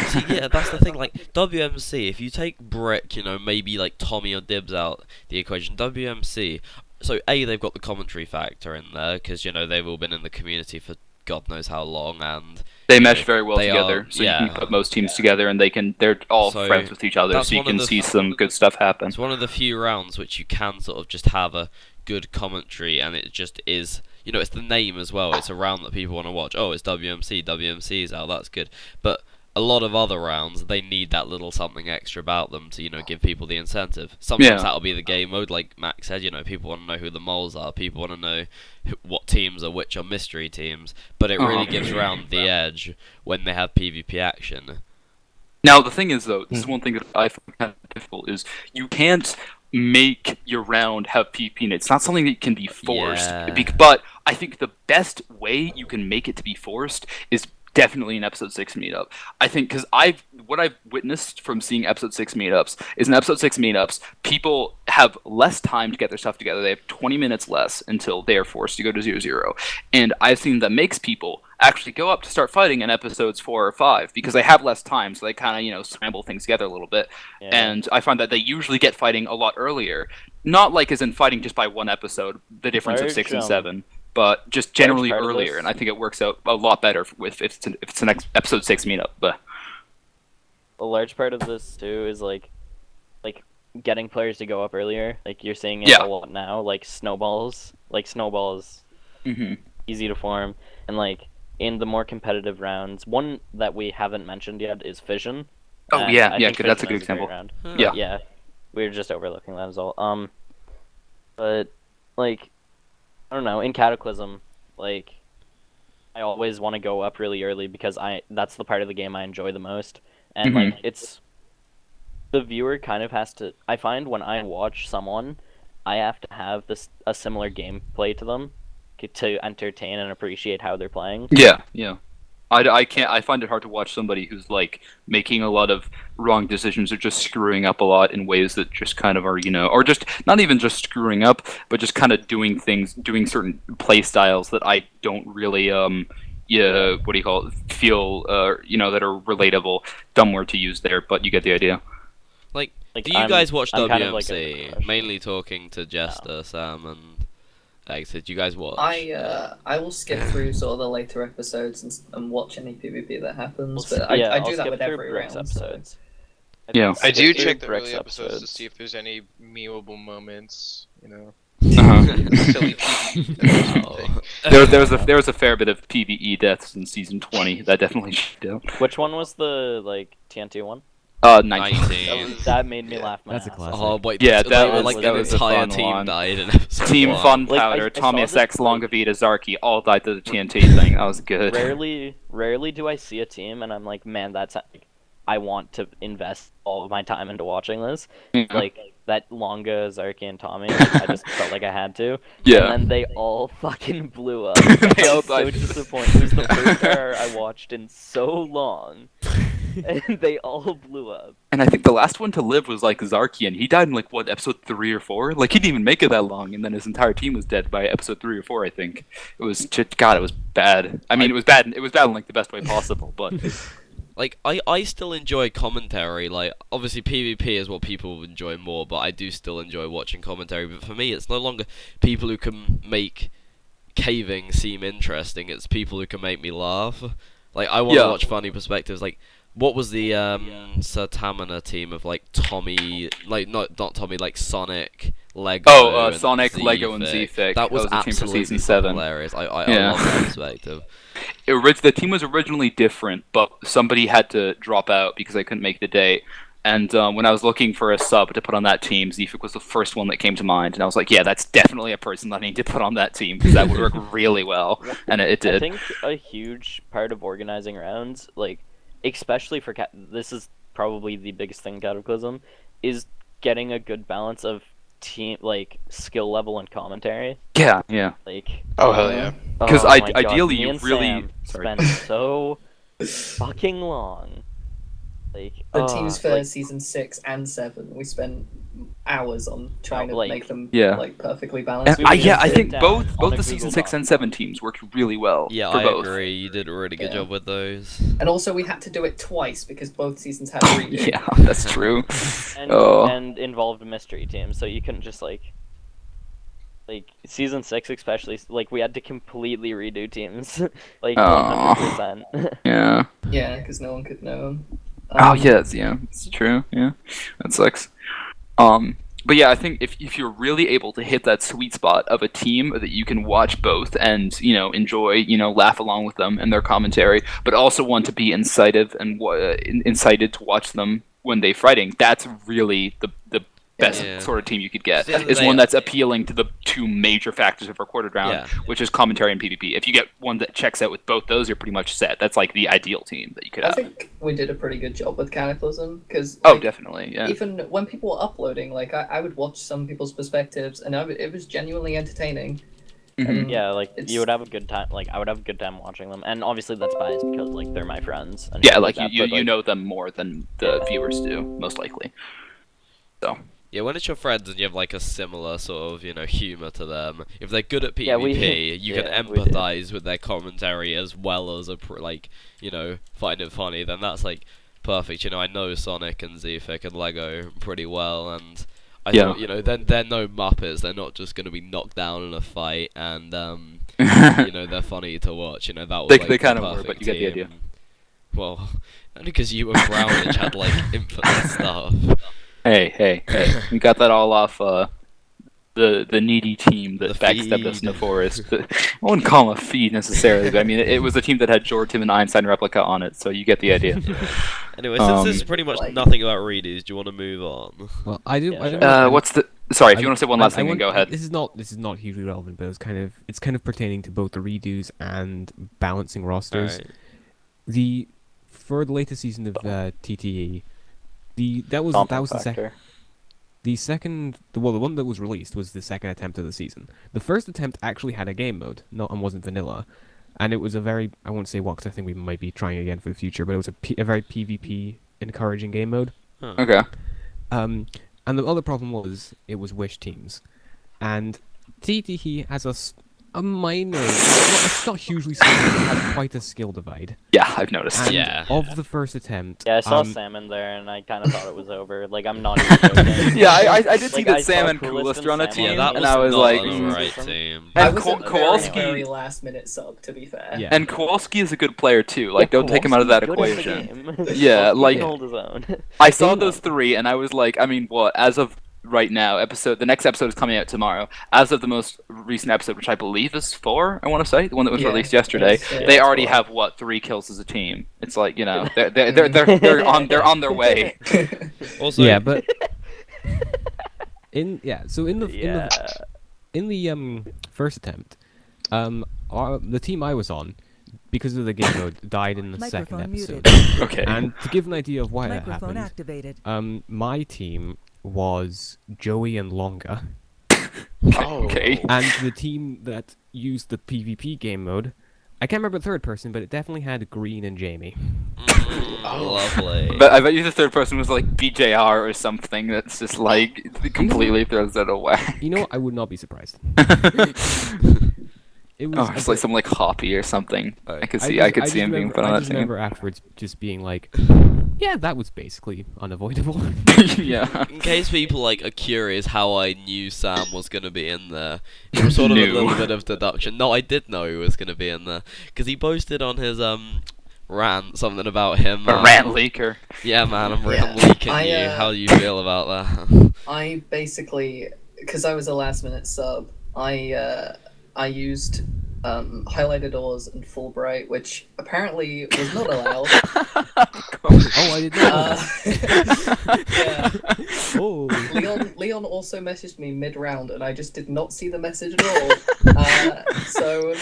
See, yeah, that's the thing. Like WMC, if you take Brick, maybe like Tommy or Dibs out the equation, WMC. So they've got the commentary factor in there because they've all been in the community for God knows how long, and they mesh very well they together, are- so yeah. you can put most teams together, and they're all So, friends with each other, that's so you one of can the see some good stuff happen. it's one of the few rounds which you can sort of just have a good commentary, and it just is. It's the name as well. It's a round that people want to watch. Oh, it's WMC. WMC's out. That's good. But a lot of other rounds, they need that little something extra about them to, give people the incentive. Sometimes Yeah. that'll be the game mode, like Max said. People want to know who the moles are. People want to know what teams are which are mystery teams. But it really gives round the edge when they have PvP action. Now, the thing is, though, this is one thing that I find kind of difficult, is you can't make your round have PvP in it. It's not something that can be forced. Yeah. But I think the best way you can make it to be forced is definitely an episode 6 meetup. I think because what I've witnessed from seeing episode 6 meetups is in episode 6 meetups, people have less time to get their stuff together. They have 20 minutes less until they are forced to go to 0-0. And I've seen that makes people actually go up to start fighting in episodes 4 or 5 because they have less time, so they kind of scramble things together a little bit. Yeah. And I find that they usually get fighting a lot earlier, not like as in fighting just by one episode, the difference of 6 and 7, but just generally part of earlier. this- And I think it works out a lot better if it's an episode 6 meetup. But a large part of this too is like getting players to go up earlier. Like you're seeing it Yeah. a lot now. Like snowballs. Like snowballs easy to form, and like in the more competitive rounds, one that we haven't mentioned yet is Fission. Oh, And yeah, I yeah, think that's a Fission good is great example. round. Yeah. Yeah, we were just overlooking that as well. But like I don't know, in Cataclysm, like I always want to go up really early because that's the part of the game I enjoy the most, and Mhm. like it's the viewer kind of has to. I find when I watch someone, I have to have a similar gameplay to them to entertain and appreciate how they're playing. yeah, yeah. I can't. I find it hard to watch somebody who's like making a lot of wrong decisions or just screwing up a lot in ways that just kind of are, or just not even just screwing up, but just kind of doing certain play styles that I don't really what do you call it? Feel that are relatable. Dumb word to use there, but you get the idea. Like, Like, do you I'm- guys watch I'm WMC? kind of like a professional. Mainly talking to Jester, Sam, and Exit. Do you guys watch? I will skip through sort of the later episodes and watch any PvP that happens, but Yeah, I I'll do that skip with through every Brick's round. So. episodes. Yeah. I do Skip check through the early Brick's episodes to see if there's any memeable moments, Uh-huh. silly PvP that sort of thing. there was a fair bit of PVE deaths in season 20 that definitely shit out. Which one was the like TNT one? 19. 19. That made me laugh my That's a ass classic. off. Oh, wait, Yeah, that was- like that an was a entire fun team one. died in episode Team 1. Fun Like, Powder, I Tommy saw this, SX, like- Longavita, Zarky all died to the TNT thing. That was good. Rarely do I see a team and I'm like, man, I want to invest all of my time into watching this. Yeah. Like that Longa, Zarky, and Tommy, like, I just felt like I had to. Yeah. And then they all fucking blew up. They I all was so died. disappointed. It was the first error I watched in so long, and they all blew up. And I think the last one to live was like Zarky, and he died in like what, episode 3 or 4? Like he didn't even make it that long, and then his entire team was dead by episode 3 or 4. I think it was just, God, it was bad. I mean, it was bad. It was bad in like the best way possible, but Like, I still enjoy commentary. Like, obviously PvP is what people enjoy more, but I do still enjoy watching commentary. But for me, it's no longer people who can make caving seem interesting. It's people who can make me laugh. Like, I want to Yeah. watch funny perspectives. Like, what was the Sir Tamina team of like Tommy, like not Tommy, like Sonic, Lego. Oh, and Sonic, Lego, and Zephyr. Zephyr. That was the team for absolutely season 7. hilarious. I Yeah. love that perspective. The team was originally different, but somebody had to drop out because they couldn't make the date. And when I was looking for a sub to put on that team, Zephyr was the first one that came to mind. And I was like, yeah, that's definitely a person that I need to put on that team because that would work really well. And it I did. think a huge part of organizing rounds, like especially for this is probably the biggest thing in Cataclysm, is getting a good balance of team like skill level and commentary. Yeah, yeah. Like, Oh hell yeah. 'Cause oh my God, ideally me you and really- Sam sorry. spent so fucking long. Like The teams for like, season 6 and 7, we spent hours on trying to like- make them Yeah. like perfectly balanced. And We would I just sit think down both on a the season Google 6 and Doc. 7 teams worked really well Yeah, for I both. agree. You did a really good Yeah. job with those. And also we had to do it twice because both seasons had a redo. Yeah, that's true. and, Oh. and involved mystery teams, so you couldn't just like season 6 especially, like we had to completely redo teams like Aw. 100%. Yeah. Yeah, because no one could know. Oh yeah, it's true. Yeah, that sucks. But yeah, I think if you're really able to hit that sweet spot of a team that you can watch both and enjoy, laugh along with them and their commentary, but also want to be incited and incited to watch them when they fighting, that's really the best Yeah. sort of team you could get. At the end of Is the day, one that's appealing to the two major factors of recorded round, Yeah. which is commentary and PvP. If you get one that checks out with both those, you're pretty much set. That's like the ideal team that you could I have. think we did a pretty good job with Cataclysm because Oh, definitely, yeah. even when people were uploading, like I would watch some people's perspectives, and it was genuinely entertaining. Mhm. And Yeah, like It's- you would have a good time. Like I would have a good time watching them, and obviously that's biased because like they're my friends. And Yeah, shit like that, you but, like, know them more than the viewers do, most likely. So Yeah, when it's your friends and you have like a similar sort of, humor to them, if they're good at PvP, Yeah, we- you can yeah, we do. empathize with their commentary as well as find it funny, then that's like perfect. I know Sonic and Zephyr and Lego pretty well, and I Yeah. thought, they're no Muppets. They're not just going to be knocked down in a fight, and they're funny to watch. That was They like the kinda were, perfect but you get the team. idea. Well, only because you and Brownage had like infinite stuff. hey, we got that all off the needy team that The backstabbed us in the feed. forest. I wouldn't call them a feed necessarily, but I mean it was a team that had Jortim and Einstein replica on it, so you get the idea. Anyway, since this is Um, pretty much like- nothing about redos, do you want to move on? Well, I do. Yeah, I sure. don't What's the? Sorry, if you I- want to say one last I thing, then want- go ahead. This is not hugely relevant, but it's kind of pertaining to both the redos and balancing rosters. Alright. For the latest season of TTE, that was Compound the factor. the one that was released was the second attempt of the season. The first attempt actually had a game mode, and wasn't vanilla, and it was a very, I won't say what, 'cause I think we might be trying again for the future, but it was a very PvP encouraging game mode. Okay. And the other problem was it was wish teams, and TTE has a minor, it's not hugely skill, but it has quite a skill divide. Yeah, I've noticed. And Yeah. of the first attempt, Yeah, I saw um, Sam in there, and I kind of thought it was over. Like I'm not even joking. Yeah, I did see Like, that I Sam saw and Coolest Coolest were on a and Sam team, Yeah, that was and I was not like, an alright team. I And was Ko- a Kowalski- very last minute sub, to be fair. Yeah. and Kowalski is a good player too. Like, don't take him out of that Kowalski's good at equation. the game. Yeah, Kowalski like- can hold his own. I saw think- those three, and I was like, I mean, what? As of right now, the next episode is coming out tomorrow. As of the most recent episode, which I believe is 4, I want to say, the one that was Yeah, released yesterday, it's, yeah, they it's already 4. have 3 kills as a team. It's like they're on their way. Also, yeah, but in Yeah. the first attempt, the team I was on, because of the game mode, died in the second Microphone episode. muted. Okay. And to give an idea of why that Microphone happened, activated. my team was Joey and Longa, Okay. and the team that used the PvP game mode, I can't remember the third person, but it definitely had Green and Jamie. lovely. But I bet you the third person was like BJR or something. That's just like completely throws that away. You know, I would not be surprised. It was Oh, it's like some like Hoppy or something. I could see just him being remember- put on I that just team. remember afterwards just being like, yeah, that was basically unavoidable. Yeah. In case people are curious how I knew Sam was gonna be in there, it was sort of a Knew. little bit of deduction. No, I did know he was gonna be in there because he posted on his rant something about him. A rant leaker. Yeah, man, I'm Yeah. leaking I, you. How do you feel about that? I basically because I was a last minute sub, I used highlighted ores and Fulbright, which apparently was not allowed. Oh, I did not. Yeah. Oh. Leon also messaged me mid round, and I just did not see the message at all. So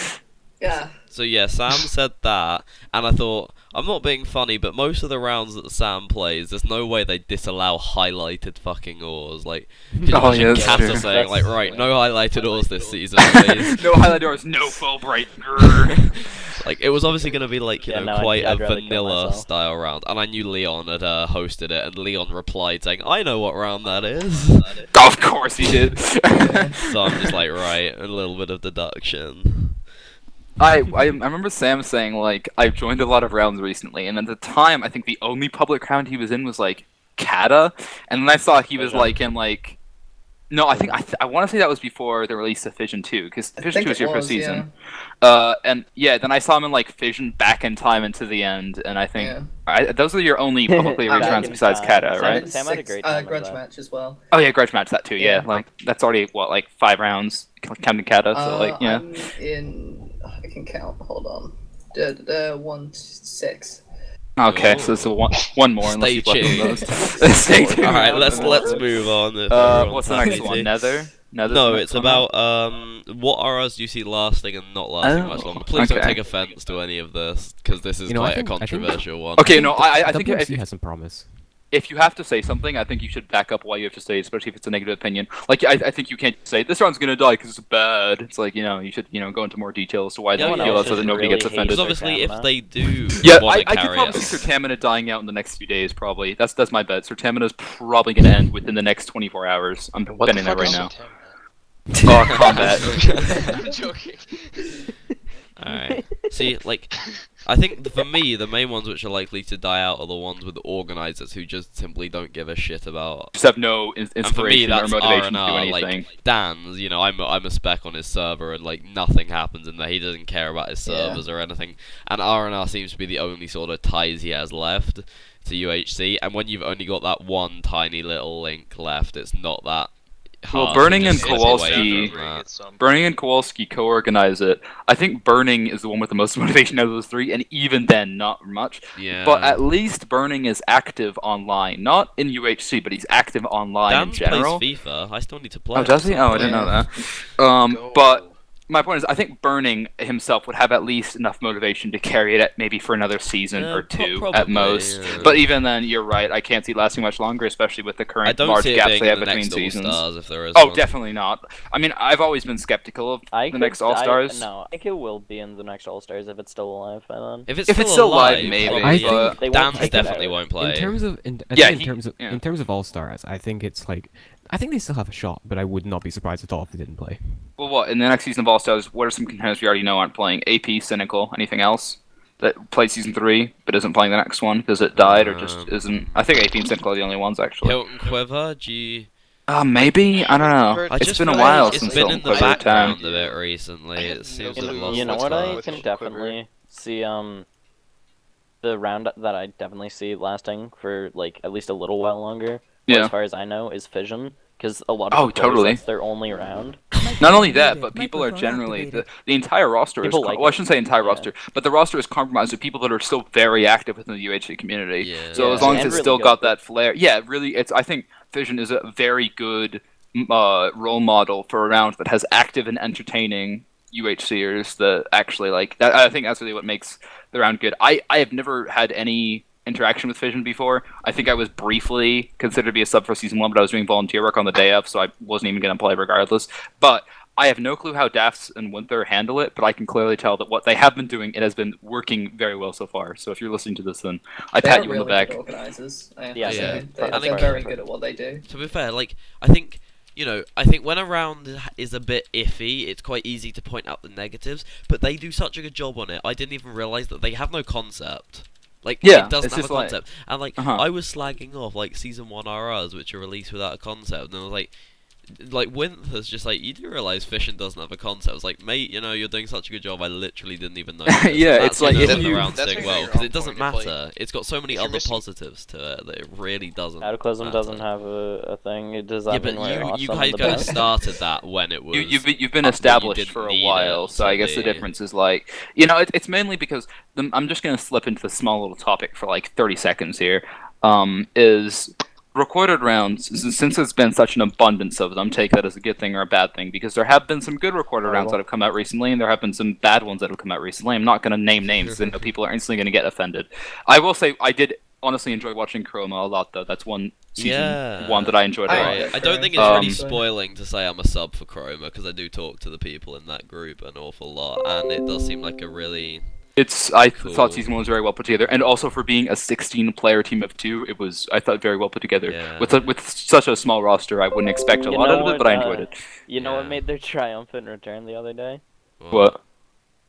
yeah. So yeah, Sam said that, and I thought, I'm not being funny, but most of the rounds that Sam plays, there's no way they disallow highlighted fucking ores. Like, can you Oh, imagine yeah, that's Kata true. saying, like, That's- right, no highlighted ores this season, please. No highlight doors, no Fulbright. Grrr. Like, it was obviously going to be like, you Yeah, know, no, quite I'd a rather kill vanilla myself. style round, and I knew Leon had hosted it, and Leon replied saying, I know what round that is. Of course he did. So I'm just like, right, a little bit of deduction. I remember Sam saying, like, I've joined a lot of rounds recently, and at the time, I think the only public round he was in was, like, Kata, and then I saw he was, Fission. like, in, like... No, I think, I want to say that was before the release of Fission 2, because I Fission think 2 was it your first was, season. yeah. And, yeah, then I saw him in, like, Fission back in time into the end, and I think... Yeah. those are your only publicly released Back rounds in besides time. Kata, Sam- right? Sam had a great time with grudge that. match as well. Oh, yeah, Grudge Match, that too, yeah. Yeah. Like, that's already, what, like, 5 rounds, counting Kata, so, like, yeah. I'm in. I can count. Hold on. 1, 6. Okay, so it's a one more, unless Stay you've left tuned. those. Stay tuned. Alright, let's move on. If What's everyone's the next happy one? to. Nether? Nether's No, the it's next one? about what RRs do you see lasting and not lasting much Oh, longer. Please don't okay. take offense to any of this, because this is You know, I quite a think- I think- controversial one. Okay, no, I think WMC has some promise. if you have to say something, I think you should back up why you have to say it, especially if it's a negative opinion. Like, I think you can't say, this round's gonna die because it's bad. It's like, you know, you should, go into more detail as to why Yeah, they no, feel it's so that just nobody really gets hate offended. Because obviously, if Sertamina. they do Yeah, want I to can carry probably it, see Sertamina dying out in the next few days, probably. That's my bet. Sertamina's probably gonna end within the next 24 hours. I'm What betting the that fuck right is now. Sertamina? Oh, combat. I'm joking. Alright. See, like, I think for me, the main ones which are likely to die out are the ones with the organizers who just simply don't give a shit about. Just have no And for me, inspiration or that's motivation to do R&R. anything. Like Dan's, I'm a spec on his server, and like nothing happens in there. He doesn't care about his Yeah. servers or anything. And R&R seems to be the only sort of ties he has left to UHC. And when you've only got that one tiny little link left, it's not that Well, hard. Burning to and just slip Kowalski- away from that. Burning and Kowalski co-organize it. I think Burning is the one with the most motivation out of those three, and even then, not much. Yeah. But at least Burning is active online, not in UHC, but he's active online Dan in general. plays FIFA. I still need to play. Oh, does he? Oh, I didn't know that. But my point is, I think Burning himself would have at least enough motivation to carry it at maybe for another season or two probably, at most. yeah. But even then, you're right. I can't see it lasting much longer, especially with the I current don't large see it gaps being they have in the between next seasons. All-Stars if there is Oh, one. definitely not. I mean, I've always been skeptical of the next All Stars. No, I think it will be in the next All Stars if it's still alive by then. If it's If still it's still alive, alive, maybe, probably. I think they won't Dan take it definitely out. won't play. In terms of, Yeah, in terms of, yeah. in terms of All Stars, I think it's like, I think they still have a shot, but I would not be surprised at all if they didn't play. Well, what in the next season of All Stars? What are some contenders we already know aren't playing? AP, Cynical, anything else that played season 3 but isn't playing the next one because it died or just isn't? I think AP and Cynical are the only ones actually. Hilton Quiver, G. Maybe I don't know. I It's just been a feel while like since it's been Hilton in the Quiver background time. a bit recently. I It have seems no to have clue. lost You know its what I fire. with can Quiver. definitely see the round that I definitely see lasting for like at least a little while longer. Yeah. As far as I know, is Fission because a lot Oh, of players, totally. that's their only round. Not only that, but people are generally the entire roster is. People like Well, I shouldn't say entire yeah. roster, but the roster is compromised with people that are still very active within the UHC community. Yeah. So Yeah. as long as And it's really still good. got that flair, yeah, really, it's. I think Fission is a very good role model for a round that has active and entertaining UHCers that actually like. That, I think that's really what makes the round good. I have never had any interaction with Fission before. I think I was briefly considered to be a sub for season 1, but I was doing volunteer work on the day of, so I wasn't even going to play regardless. But I have no clue how Dafts and Winther handle it, but I can clearly tell that what they have been doing, it has been working very well so far. So if you're listening to this, then I They're pat you on really the back. good organizers. I have Yeah, to say. yeah. They're, I they're think- very good at what they do. To be fair, like I think when a round is a bit iffy, it's quite easy to point out the negatives. But they do such a good job on it. I didn't even realize that they have no concept. Like Yeah, it doesn't it's have a just like- concept. And like Uh-huh. I was slagging off like season 1 RRs which are released without a concept, and I was like, like Winther's just like, you do realize fishing doesn't have a concept. It's like, mate, you know, you're doing such a good job. I literally didn't even know. This. Yeah, And it's that's, you like know, if what the you- rounds that's doing where well you're because on it doesn't point. It's matter. It's got so many if you're other missing- positives to it that it really doesn't. Cataclysm matter. doesn't have a thing. Does Yeah, that but mean we're awesome you and guys the kind of best? started that when it was. You've been when you established didn't for a need while, it so to I guess the be- difference is like, you know, it's mainly because I'm just gonna slip into the small little topic for like 30 seconds here. Is recorded rounds, since there's been such an abundance of them, take that as a good thing or a bad thing, because there have been some good recorded rounds that have come out recently, and there have been some bad ones that have come out recently. I'm not going to name names, because I know people are instantly going to get offended. I will say, I did honestly enjoy watching Chroma a lot, though. That's one season one that I enjoyed a lot. Alright, I don't think it's really spoiling to say I'm a sub for Chroma, because I do talk to the people in that group an awful lot, and it does seem like a really... I Cool. thought season 1 was very well put together, and also for being a 16-player team of 2, it was, I thought, very well put together. Yeah. With such a small roster, I wouldn't expect a You lot know out of it, what, but I enjoyed it. You know Yeah. what made their triumphant return the other day? What?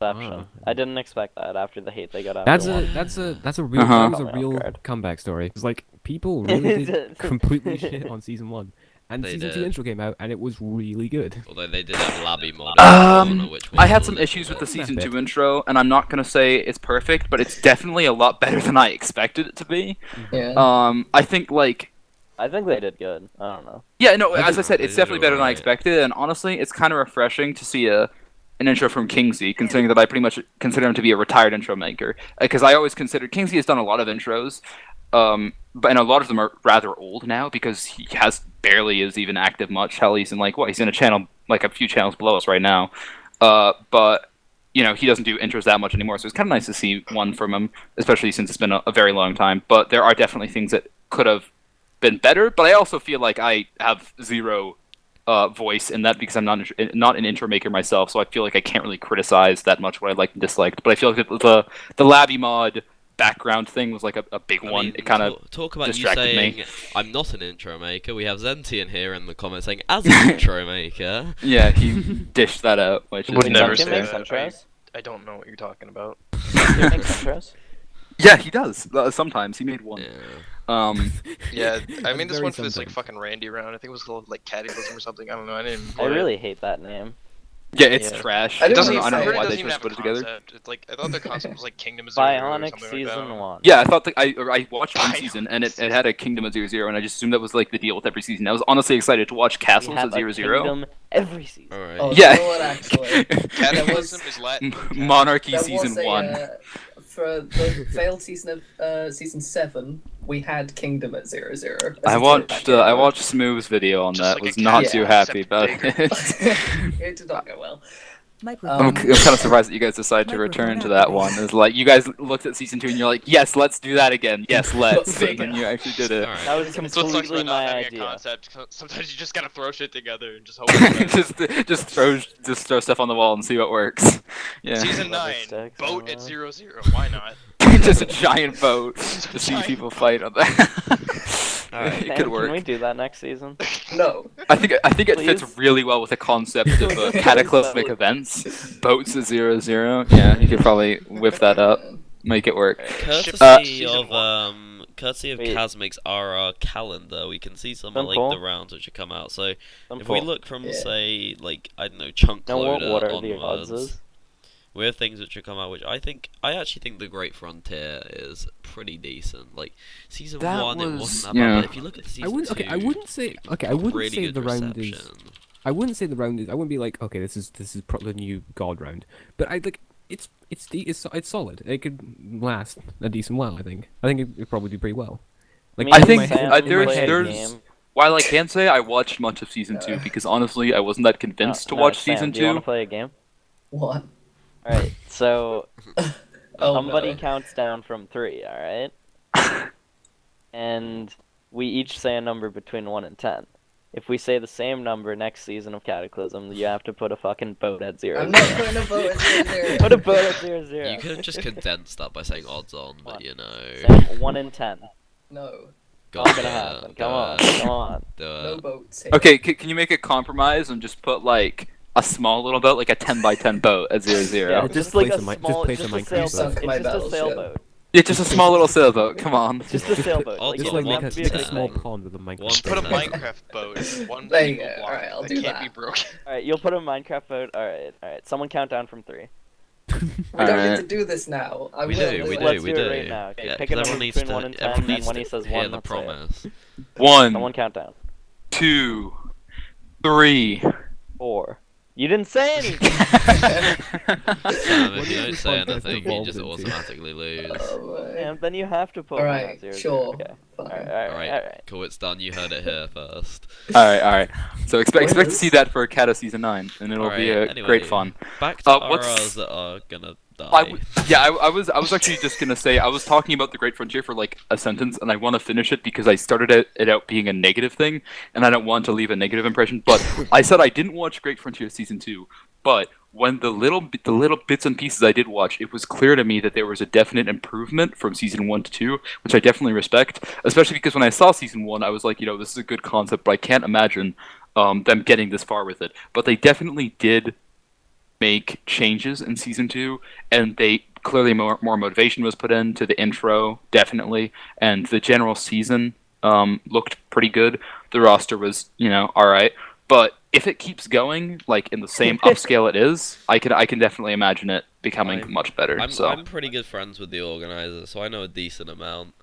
Deception. Oh. I didn't expect that after the hate they got after one. That's a real Uh-huh. that was a Caught me real off guard. comeback story. It's like people really did completely shit on season 1, and They season 2 did. intro came out and it was really good. Although they did have Labby mod. Which I had was some a issues with the little season bit. 2 intro, and I'm not gonna say it's perfect, but it's definitely a lot better than I expected it to be. Yeah. I think like I think they did good. I don't know. yeah, no, I as I did- said, they it's did definitely better than I alright. expected, and honestly, it's kind of refreshing to see an intro from Kingsley, considering that I pretty much consider him to be a retired intro maker. Because I always considered Kingsley has done a lot of intros, but and a lot of them are rather old now because he barely is even active much. Hell, he's in he's in a channel like a few channels below us right now, but you know he doesn't do intros that much anymore. So it's kind of nice to see one from him, especially since it's been a very long time. But there are definitely things that could have been better. But I also feel like I have zero voice in that because I'm not an intro maker myself, so I feel like I can't really criticize that much what I liked and disliked. But I feel like the Labby mod background thing was like a big I one. mean, It kind of talk about you distracted me. saying I'm not an intro maker. We have Zentian here in the comments saying as an intro maker. yeah, he dished that out, which Would is never Duncan say makes that. intros? I don't know what you're talking about. Duncan makes intros? yeah, he does. Sometimes he made one. Yeah. Yeah, I made this very one for this something. like fucking Randy round. I think it was called like Cataclysm or something. I don't know. I didn't. I really hate that name. Yeah, it's Yeah. trash. I I didn't don't know, I even don't say know it. why doesn't they even just have put a it together. concept. It's like I thought the concept was like Kingdom of Zero or Bionic something Season like that. 1. Yeah, I thought that I watched one Bionic season and it had a Kingdom of 0-0, and I just assumed that was like the deal with every season. I was honestly excited to watch We Castles have at a 0-0. kingdom every season. Alright. Oh, Yeah. you know what, actually? Cataclysm is Latin. Monarchy There season was a, 1. For the failed season of season 7, we had Kingdom at 0-0. as I a watched throwback. I watched Smooth's video on Just that. like Was a not cat, too yeah, happy except about bigger. it. It did not go well. I'm kind of surprised that you guys decided to return to that one. It's like you guys looked at season 2 and you're like, yes, let's do that again. Yes, let's. And then you actually did it. Alright. That was That's what sucks completely about not my having a idea. concept. Sometimes you just gotta throw shit together and just hope. It's better. just throw stuff on the wall and see what works. Yeah. Season Rubber 9, sticks, boat at uh, 0-0. Why not? just a giant boat to see Giant people boat. fight on that. Alright. It Man, could work. Can we do that next season? No. I think it fits Please? really well with the concept of cataclysmic events. Boats at 0-0. Yeah, you could probably whip that up, make it work. Courtesy Season of one. courtesy of Wait. Kazmic's RR calendar, we can see some of Simple. like the rounds which have come out. So if we Simple. look from Yeah. say like I don't know chunk Know loader what are the onwards, odds? we have things which have come out which I actually think the Great Frontier is pretty decent. Like season That 1 it was- wasn't that yeah. bad, but if you look at the season I wouldn't. Okay, I 2, wouldn't say. it Okay, I got wouldn't really say good the round is. reception. I wouldn't say the round is. I wouldn't be like, okay, this is the new god round. But I like it's solid. It could last a decent while. I think it'd probably do pretty well. Like I in think my head- Sam, I- in my there's- play head- a there's- game. While I can say I watched much of season 2 because honestly I wasn't that convinced to watch Sam, season do you want 2. to play a game? What? Alright, so Oh, somebody no. counts down from 3, alright? And we each say a number between 1 and 10. If we say the same number next season of Cataclysm, you have to put a fucking boat at 0. I'm not putting a vote at 0-0. Put a boat at 0-0. You could have just condensed that by saying odds on, but you know. Sam, 1 in 10. No. Go Not gonna on, happen. do Come on, it, come on. do No it. votes here. Okay, can you make a compromise and just put like a small little boat, like a 10 by 10 boat at 0-0? Yeah, Just just like place a a mi- just small, place just a a Minecraft sailboat. boat. It's just a Battleship. sailboat. Yeah, just a small little sailboat. Come on. Just a sailboat. I'll Like, do it Just like doesn't one have to be make a a thing. small sailboat. pond with a One Minecraft. Just put a thing. Minecraft boat, one There you single go. block Alright, I'll that do can't that. be broken. Alright, you'll put a Minecraft boat. Alright. Someone count down from 3. We don't Alright. get to do this now. I We will do, we it. do, Let's we do it do. right now. Okay, Yeah, pick a 'cause number everyone needs between to, 1 and 10, everyone and needs when he to says hear 1, the let's say it. promise. 1, Someone count down. 2, 3. 4. You didn't say anything! Sam, What if you is don't this say podcast anything, you evolved just into? automatically lose. Oh, my. And then you have to put 1 Alright, at 0. sure. Okay. Fine. Alright. Cool, it's done. You heard it here first. Alright. So expect to Spoilers. see that for Kata Season 9, and it'll be Alright, great anyway. fun. Back to What's- RRs that are gonna die. I was actually just gonna say I was talking about the Great Frontier for like a sentence, and I want to finish it because I started it out being a negative thing, and I don't want to leave a negative impression. But I said I didn't watch Great Frontier Season 2, but when the little bits and pieces I did watch, it was clear to me that there was a definite improvement from Season 1 to 2, which I definitely respect. Especially because when I saw Season 1, I was like, this is a good concept, but I can't imagine them getting this far with it. But they definitely did make changes in Season 2, and they clearly more motivation was put into the intro, definitely, and the general season looked pretty good. The roster was, alright. But if it keeps going, like, in the same upscale it is, I can definitely imagine it becoming I'm- much better. I'm pretty good friends with the organizer, so I know a decent amount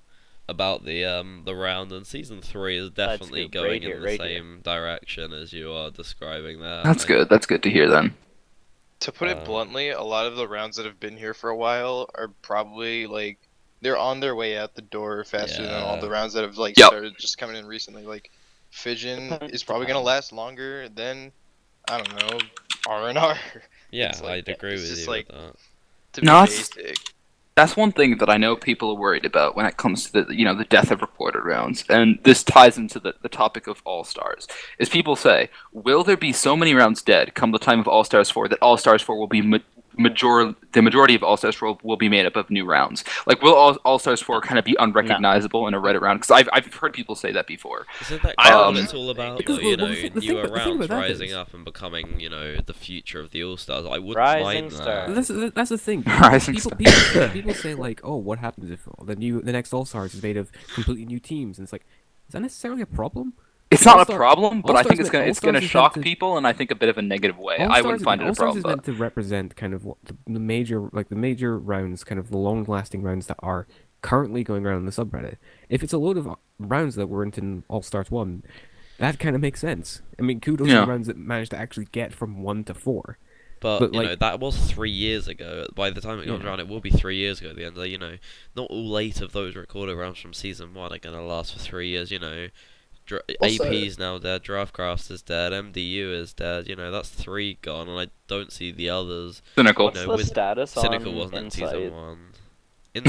about the round, and Season 3 is definitely good. going Right here, in the right here. same direction as you are describing there. That's good. That's good to hear then. To put it bluntly, a lot of the rounds that have been here for a while are probably like they're on their way out the door faster than all the rounds that have like Yep. started just coming in recently. Like Fission is probably gonna last longer than I don't know R&R. Yeah, It's like- I'd agree it's with just you like- with that. To be No, that's- basic. That's one thing that I know people are worried about when it comes to the death of reported rounds, and this ties into the topic of All Stars. Is people say, will there be so many rounds dead come the time of All Stars 4 that All Stars 4 will be the majority of All Stars 4 will be made up of new rounds? Like, will All Stars 4 kind of be unrecognizable in a Reddit round? Because I've heard people say that before. Isn't that I- kind of um, what it's all about, because, though? well, the thing Newer about rounds that rising is- up and becoming, the future of the All Stars. I wouldn't Rising mind star. that. That's the thing. Rising People say like, oh, what happens if the next All Stars is made of completely new teams? And it's like, is that necessarily a problem? It's not a All-Star- problem, but I think All-Stars it's meant- gonna All-Stars is shock meant to- people, and I think a bit of a negative way. I All-Stars wouldn't find it a All-Stars problem, is but meant to represent kind of what the major rounds, kind of the long-lasting rounds that are currently going around in the subreddit. If it's a load of rounds that weren't in All Stars 1, that kind of makes sense. I mean, kudos to Yeah. the rounds that managed to actually get from 1 to 4. But, But, like- that was 3 years ago. By the time it comes Yeah. around, it will be 3 years ago at the end of the, not all 8 of those recorded rounds from Season 1 are going to last for 3 years, Also- AP's now dead, Draftcraft is dead, MDU is dead, that's 3 gone, and I don't see the others. cynical. No, What's the with status Cynical on wasn't in Insight? Season 1.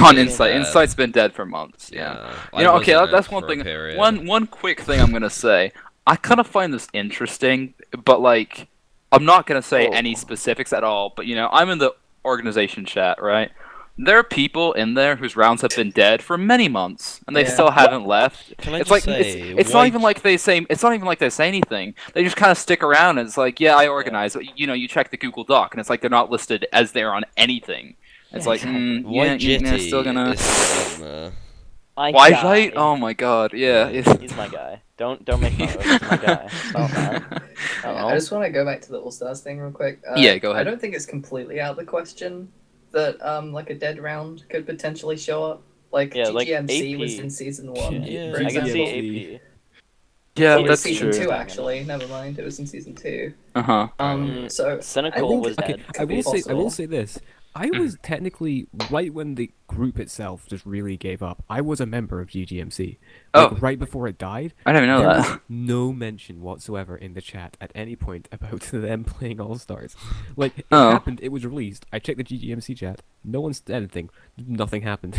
On is Insight, dead. Insight's been dead for months. Yeah. I Okay, was in that's it one for a thing. period. One quick thing I'm gonna say. I kind of find this interesting, but like, I'm not gonna say Oh. any specifics at all. But I'm in the organization chat, right? There are people in there whose rounds have been dead for many months, and they Yeah. still haven't left. Can I It's just like say, it's why not even like they say. It's not even like they say anything. They just kind of stick around, and it's like, yeah, I organize. But, you check the Google Doc, and it's like they're not listed as they're on anything. It's Yeah, like, exactly. Why yeah, Jitty still gonna. is still in there? My Why guy. right? Oh my god, yeah. He's my guy. Don't make fun of him. He's my guy. Stop that. I just want to go back to the All Stars thing real quick. Yeah, go ahead. I don't think it's completely out of the question that like a dead round could potentially show up. Like Yeah, like GGMC AP. was in Season 1, Yeah. for I can example. see AP. Yeah, It was that's Season true. 2 actually. Never mind, it was in Season 2. Uh-huh. So Cynical I think was it dead. could I be will say possible. this. I was technically right when the group itself just really gave up. I was a member of GGMC. Like, Oh. right before it died. I didn't even know There that. was no mention whatsoever in the chat at any point about them playing All Stars. Like it Oh. happened, it was released. I checked the GGMC chat. No one said anything. Nothing happened.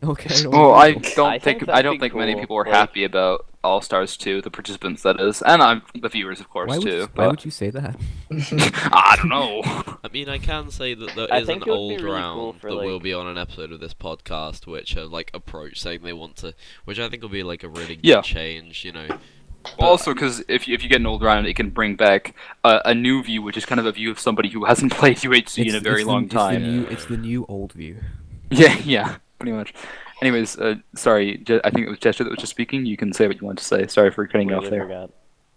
Okay. Well, I people. don't I think think I that'd don't be think many cool, people were like- happy about All Stars 2, the participants that is, and the viewers of course Why would, too. why But would you say that? I don't know. I mean, I can say that there I is an think it would be old really round cool for, that will like- be on an episode of this podcast, which have approached saying they want to, which I think will be a really good Yeah. change. Also, because if you get an old round, it can bring back a new view, which is kind of a view of somebody who hasn't played UHC in a very long time. It's the new old view. Yeah. pretty much. Anyways, sorry, I think it was Jester that was just speaking. You can say what you want to say. Sorry for cutting you off Completely there.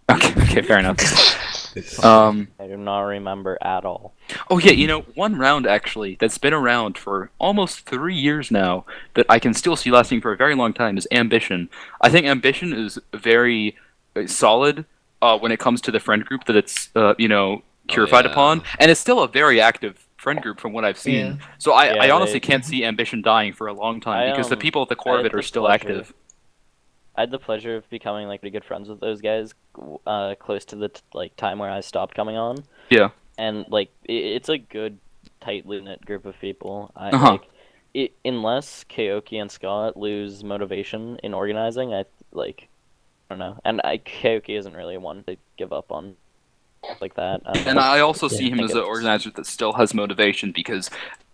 forgot. Okay, fair enough. It's Um, I do not remember at all. oh yeah, one round actually that's been around for almost 3 years now that I can still see lasting for a very long time is Ambition. I think Ambition is very solid when it comes to the friend group that it's curified yeah. upon, and it's still a very active friend group from what I've seen. Yeah. So I Yeah, honestly they- can't see Ambition dying for a long time I, because the people at the core I of had it are the still pleasure- active. I had the pleasure of becoming like pretty good friends with those guys, close to the time where I stopped coming on. Yeah. And like it's a good, tightly knit group of people. Uh-huh. Unless Kaoki and Scott lose motivation in organizing, I don't know. And Kaoki isn't really one to give up on like that. I don't And know. I also Yeah, see him think as an it's- organizer that still has motivation because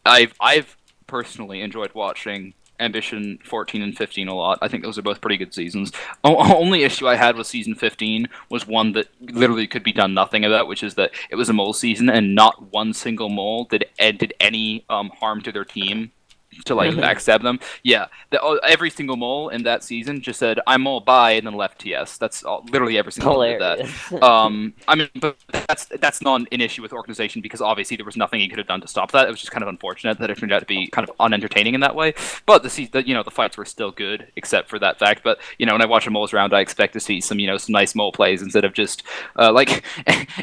I've personally enjoyed watching Ambition 14 and 15 a lot. I think those are both pretty good seasons. Only issue I had with season 15 was one that literally could be done nothing about, which is that it was a mole season and not one single mole did any harm to their team to like Really? backstab them. Yeah, every single mole in that season just said I'm mole bye and then left TS. That's literally every single one did that. Hilarious. I mean, but that's not an issue with organization because obviously there was nothing he could have done to stop that. It was just kind of unfortunate that it turned out to be kind of unentertaining in that way. But the fights were still good except for that fact. But when I watch a moles round, I expect to see some some nice mole plays instead of just like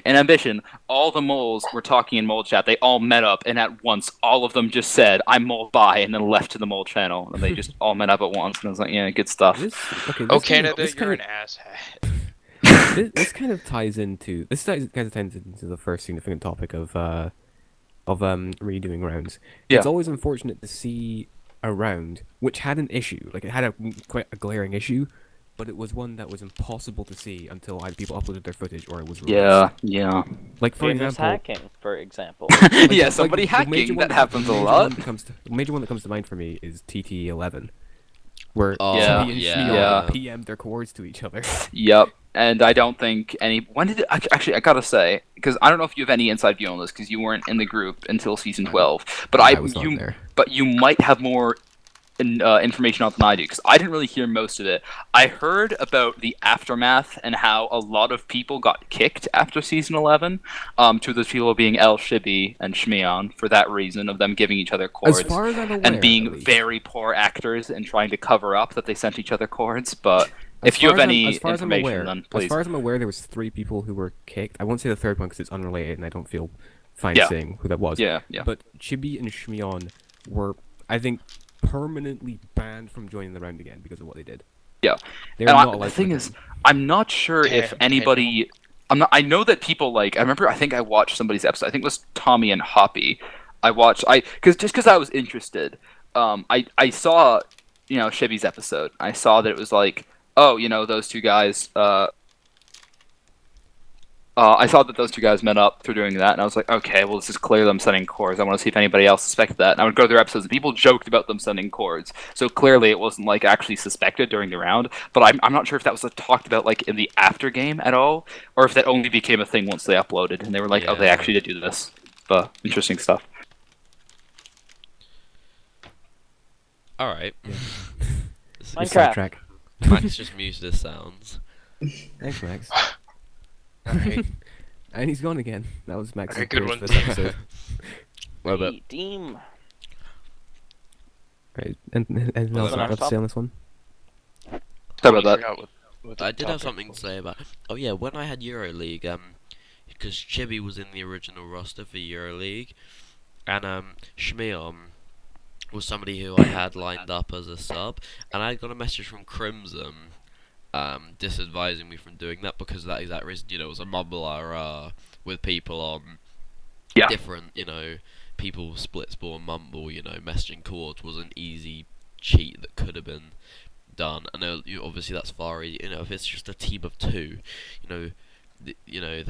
in Ambition. All the moles were talking in mole chat. They all met up and at once all of them just said I'm mole bye and then left to the mole channel and they just all met up at once and I was like, yeah, good stuff. Okay, Oh, this kind of- Canada, this you're kind an of- asshat. this kind of ties into the first significant topic of redoing rounds. Yeah. It's always unfortunate to see a round which had an issue, like it had quite a glaring issue, but it was one that was impossible to see until either people uploaded their footage or it was released. Yeah. Like for Famous example, hacking, for example. Yeah, like, somebody the major hacking. one That happens a the major lot. one that comes to- the major one that comes to mind for me is TT11, where Oh, Yeah. Chibi and yeah. Shmeo Yeah. PM'd their chords to each other. Yep. And I don't think any. When did it, actually? I gotta say, because I don't know if you have any inside view on this, because you weren't in the group until season 12. But I was not there. But you might have more information on it than I do, because I didn't really hear most of it. I heard about the aftermath and how a lot of people got kicked after season 11. Two of those people being El Shibi and Shmeon for that reason of them giving each other chords As far as I'm aware, and being at least. very poor actors and trying to cover up that they sent each other chords, but. As If you far have as I'm- any as far as I'm information, aware, then please. As far as I'm aware, there was 3 people who were kicked. I won't say the third one because it's unrelated, and I don't feel fine Yeah. saying who that was. Yeah. But Chibi and Shmeon were, I think, permanently banned from joining the round again because of what they did. Yeah. They're And not the allowed thing to is, I'm not sure if Damn, anybody. I know that people like. I think I watched somebody's episode. I think it was Tommy and Hoppy. Because I was interested. I saw Shibi's episode. I saw that it was like, oh, those two guys. I saw that those two guys met up through doing that, and I was like, okay, well, this is clear them sending chords. I want to see if anybody else suspected that. And I would go to their episodes, and people joked about them sending chords. So clearly it wasn't, like, actually suspected during the round. But I'm not sure if that was talked about, like, in the after game at all, or if that only became a thing once they uploaded, and they were like, oh, they Yeah. actually did do this. But interesting stuff. Alright. Minecraft. Sidetrack. Max just muted his sounds. Thanks, Max. Alright. And he's gone again. That was Max's Okay, good appearance one. for this episode. Well, but Hey, Deem. Right, anything else Well, I've got to say on this one? Sorry about that. Forgot what the I did have topic something to was. say about. Oh yeah, when I had EuroLeague, because Chibi was in the original roster for EuroLeague, and Shmeon was somebody who I had lined up as a sub, and I got a message from Crimson, disadvising me from doing that because of that exact reason. It was a mumble with people on Yeah. different, people split spawn mumble. Messaging chords was an easy cheat that could have been done. I know obviously that's far easy. If it's just a team of 2, the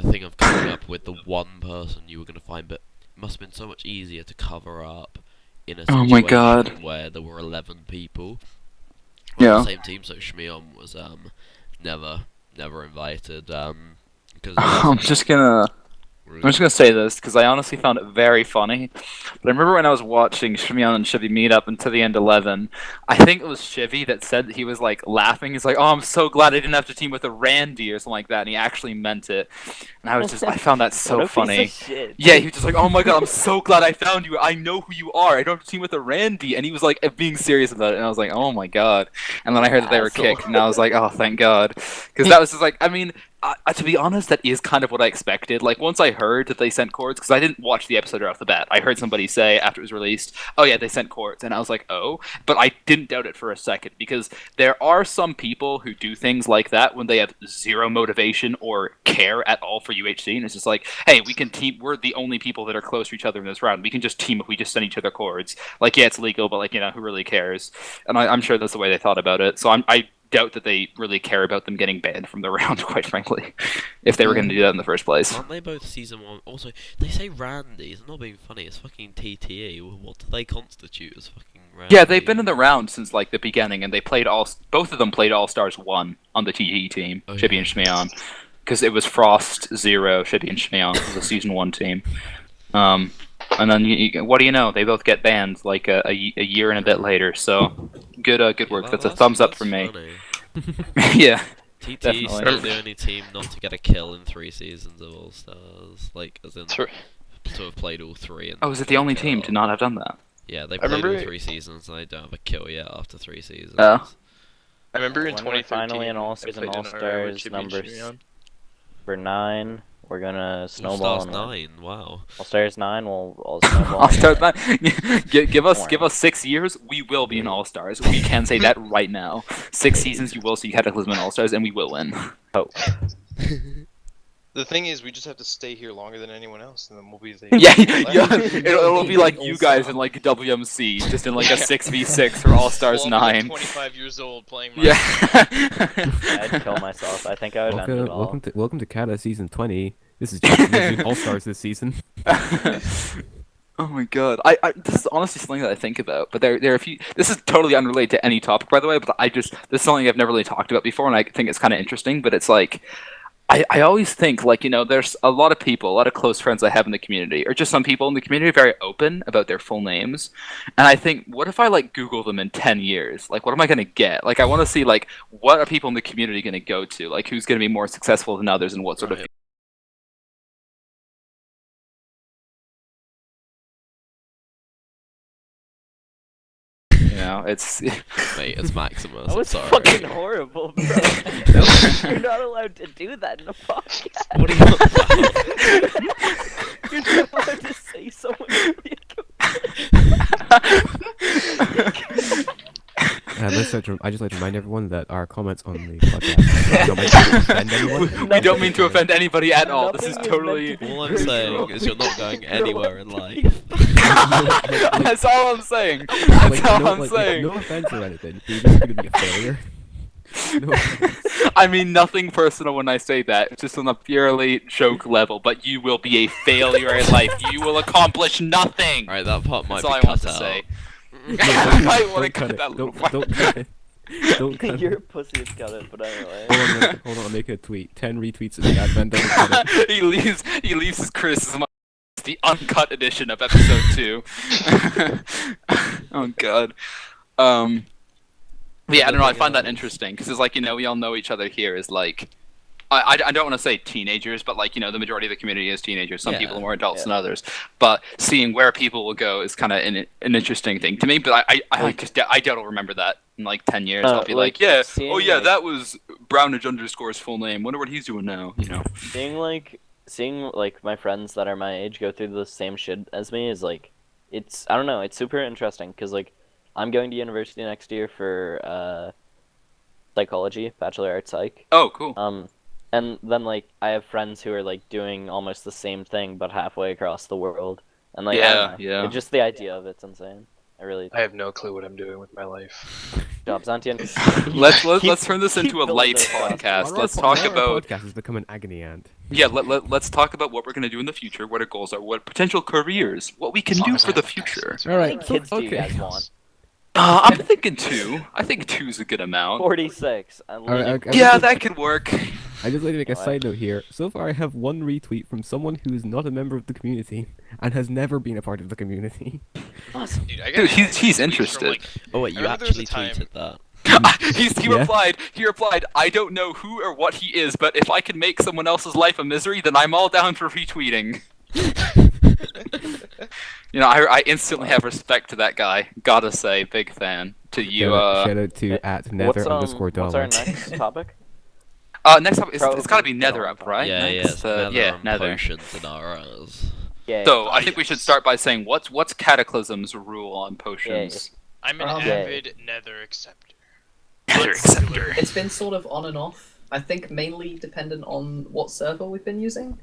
thing of coming up with the one person you were going to find, but it must have been so much easier to cover up in a Oh situation my God. where there were 11 people on Yeah. the same team. So Shmeon was never invited because I'm just gonna I'm just gonna say this because I honestly found it very funny. But I remember when I was watching Shimeon and Shivy meet up until the end 11, I think it was Shivy that said that he was like laughing. He's like, "Oh, I'm so glad I didn't have to team with a Randy or something like that," and he actually meant it. And I found that so What a funny. Piece of shit. Yeah, he was just like, "Oh my god, I'm so glad I found you. I know who you are. I don't have to team with a Randy." And he was like being serious about it, and I was like, "Oh my god." And then I heard that they were Asshole. kicked, and I was like, "Oh, thank God," because that was just like, I mean. To be honest, that is kind of what I expected. Like, once I heard that they sent chords, because I didn't watch the episode right off the bat. I heard somebody say after it was released, "Oh yeah, they sent chords," and I was like, "Oh," but I didn't doubt it for a second because there are some people who do things like that when they have zero motivation or care at all for UHC, and it's just like, "Hey, we can team. We're the only people that are close to each other in this round. We can just team if we just send each other chords. Like, yeah, it's legal, but like, who really cares?" And I'm sure that's the way they thought about it. So I doubt that they really care about them getting banned from the round, quite frankly, if they were going to do that in the first place. Aren't they both season 1? Also, they say Randy's. I'm not being funny. It's fucking TTE. What do they constitute as fucking Randy? Yeah, they've been in the round since like the beginning, and they played both of them played All Stars 1 on the TTE team, Oh, Shibby yeah. and Shmeon, because it was Frost 0, Shibby and Shmeon was the season 1 team. And then what do you know? They both get banned like a year and a bit later. So good work. That's a thumbs up from me. Funny. Yeah. TTE Definitely. still the only team not to get a kill in 3 seasons of All Stars. Like, as in, True. to have played all 3. And Oh, is it the only team kill. to not have done that? Yeah, they played remember- all 3 seasons and they don't have a kill yet after 3 seasons. Oh. I remember in When we're 2013. finally in I All-Stars and played in All-Stars RR with Chibi and numbers. Shimeon. For 9, we're gonna All snowball. Stars and 9, wow. All Stars 9, we'll all snowball. I'll start that. give us Boring. 6 years. We will be in All Stars. We can say that right now. 6 seasons, you will see Cataclysm in All Stars, and we will win. Hope. The thing is, we just have to stay here longer than anyone else, and then we'll be the Yeah, it'll be like you guys in like WMC, just in like a 6v6 for All Stars Well, I'm, like, 9. 25 years old playing. Yeah. I'd kill myself. I think I would end it all. Welcome to Kata season 20. This is just All Stars this season. Oh my god, I this is honestly something that I think about, but there are a few. This is totally unrelated to any topic, by the way. But this is something I've never really talked about before, and I think it's kind of interesting. But it's like, I always think like there's a lot of people, a lot of close friends I have in the community, or just some people in the community are very open about their full names, and I think, what if I like Google them in 10 years? Like, what am I gonna get? Like, I want to see like what are people in the community gonna go to? Like, who's gonna be more successful than others, and what sort of Right. it's Mate, it's Maximus. That I'm was sorry. fucking horrible, bro. You're not allowed to do that in a podcast. What are you You're not allowed to say someone really I just like to remind everyone that our comments on the podcast don't meant to offend anyone. we don't mean to offend anybody at all. This is Nothing is totally. meant to be All I'm saying personal. is you're not going anywhere in life. That's all I'm saying. That's Like, all no, I'm like, saying. no offense or anything. You're just gonna be a failure. No offense. I mean nothing personal when I say that. It's just on a purely joke level. But you will be a failure in life. You will accomplish nothing. Alright, that part might That's all be I want cut to out. say. No, I might want to don't cut it. that little Don't part. cut it. Don't cut You're a it. pussy if got it, but anyway. Hold on, I'll make a tweet. 10 retweets of that, Ben doesn't cut it. he leaves his criticism. It's the uncut edition of episode 2. Oh god. Yeah, I don't know. I find that interesting because it's like we all know each other here is like. I don't want to say teenagers, but like the majority of the community is teenagers. Some Yeah. people are more adults Yeah. than others. But seeing where people will go is kind of an interesting thing to me. But I doubt I'll remember that in like 10 years. I'll be like, yeah, seeing, oh yeah, like- that was Brownage _'s full name. Wonder what he's doing now. Seeing like my friends that are my age go through the same shit as me is like, I don't know, it's super interesting because like I'm going to university next year for psychology, bachelor arts psych. Oh, cool. And then like I have friends who are like doing almost the same thing but halfway across the world, and like I don't know, Yeah. just the idea of it's insane. I have no clue what I'm doing with my life. Jobs, Antian. Let's turn this keep into a building light this podcast. Why Let's our talk why our about podcast has become an agony aunt. let's talk about what we're gonna do in the future, what our goals are, what potential careers, what we can do for the future. How many kids do you guys want? I'm thinking 2. I think 2's a good amount. 46. Alright, okay. Yeah, that could work. I just like to make a Why? side note here. So far, I have one retweet from someone who is not a member of the community and has never been a part of the community. Dude, I Dude, got he's tweets from, interested. like, Oh wait, you I remember there was a actually time- tweeted that. He Yeah. replied. He replied. I don't know who or what he is, but if I can make someone else's life a misery, then I'm all down for retweeting. You know, I instantly have respect to that guy. Gotta say, big fan. To you, Shout out to at nether What's our _dollar. next topic? next up, it's Probably gotta be Nether up, Dawn. right? Yeah, Next, Nether yeah, and Nether. potions and RRs. Yeah. So I think we should start by saying what's Cataclysm's rule on potions? I'm an Okay. avid Nether acceptor. Nether acceptor. It's been sort of on and off. I think mainly dependent on what server we've been using.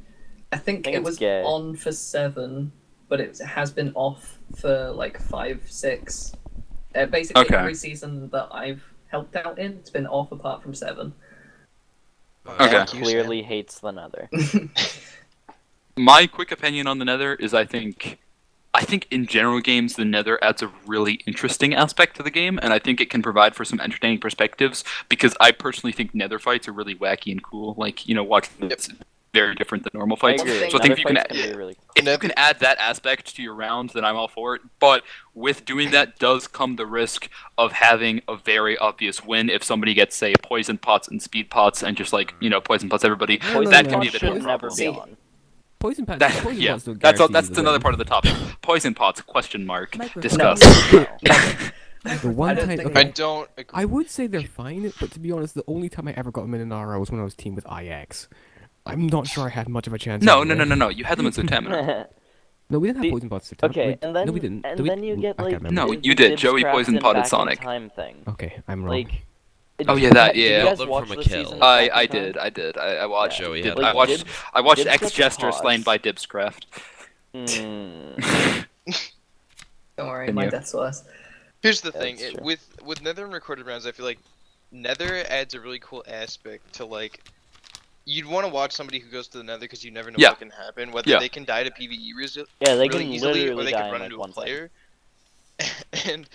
I think think it it's was gay. on for 7, but it has been off for like 5, 6. Basically, Okay. every season that I've helped out in, it's been off apart from 7. Okay. Dan clearly hates the Nether. My quick opinion on the Nether is I think in general games the Nether adds a really interesting aspect to the game, and I think it can provide for some entertaining perspectives because I personally think Nether fights are really wacky and cool. Like, you know, watching it's very different than normal I fights. agree. So I think Nether if you can fights can be really cool. if you can add that aspect to your round, then I'm all for it. But with doing that does come the risk of having a very obvious win if somebody gets, say, poison pots and speed pots and just like, you know, poison pots everybody. Poison that no, can no, be a bit should of a never problem. be See, on. Poison pots. That, Poison yeah, pots don't that's guarantee that's you the another win. part of the topic. Poison pots? Question mark. Microphone. Discuss. The one don't time, think I okay, don't agree. I would say they're fine, but to be honest, the only time I ever got them in an RR was when I was teamed with IX. I'm not sure I had much of a chance. No, anyway. no. You had them as a Temina. No, we didn't have The- poison pots. to tell- Okay, wait, and then no, we didn't. and Did we? then you get I like can't remember. No, the you did. Joey Dibscraft poison and potted Back in Sonic. Time thing. Okay, I'm wrong. Like. Oh, yeah, that- Did you yeah. guys Got them watch from a the kill. season of Back in I Time? did. I watched. Joey Dib- had I them. watched. I watched Dibs X gets Jester slain pots. by Dibscraft. Mm. Don't worry, Can my you? death's worse. Here's the Yeah, thing, that's true. with Nether and recorded rounds, I feel like Nether adds a really cool aspect to like. You'd want to watch somebody who goes to the Nether because you never know Yeah. what can happen. Whether Yeah. they can die to PVE Yeah, they really can easily, or literally they die can in run like into a 1 second. player. And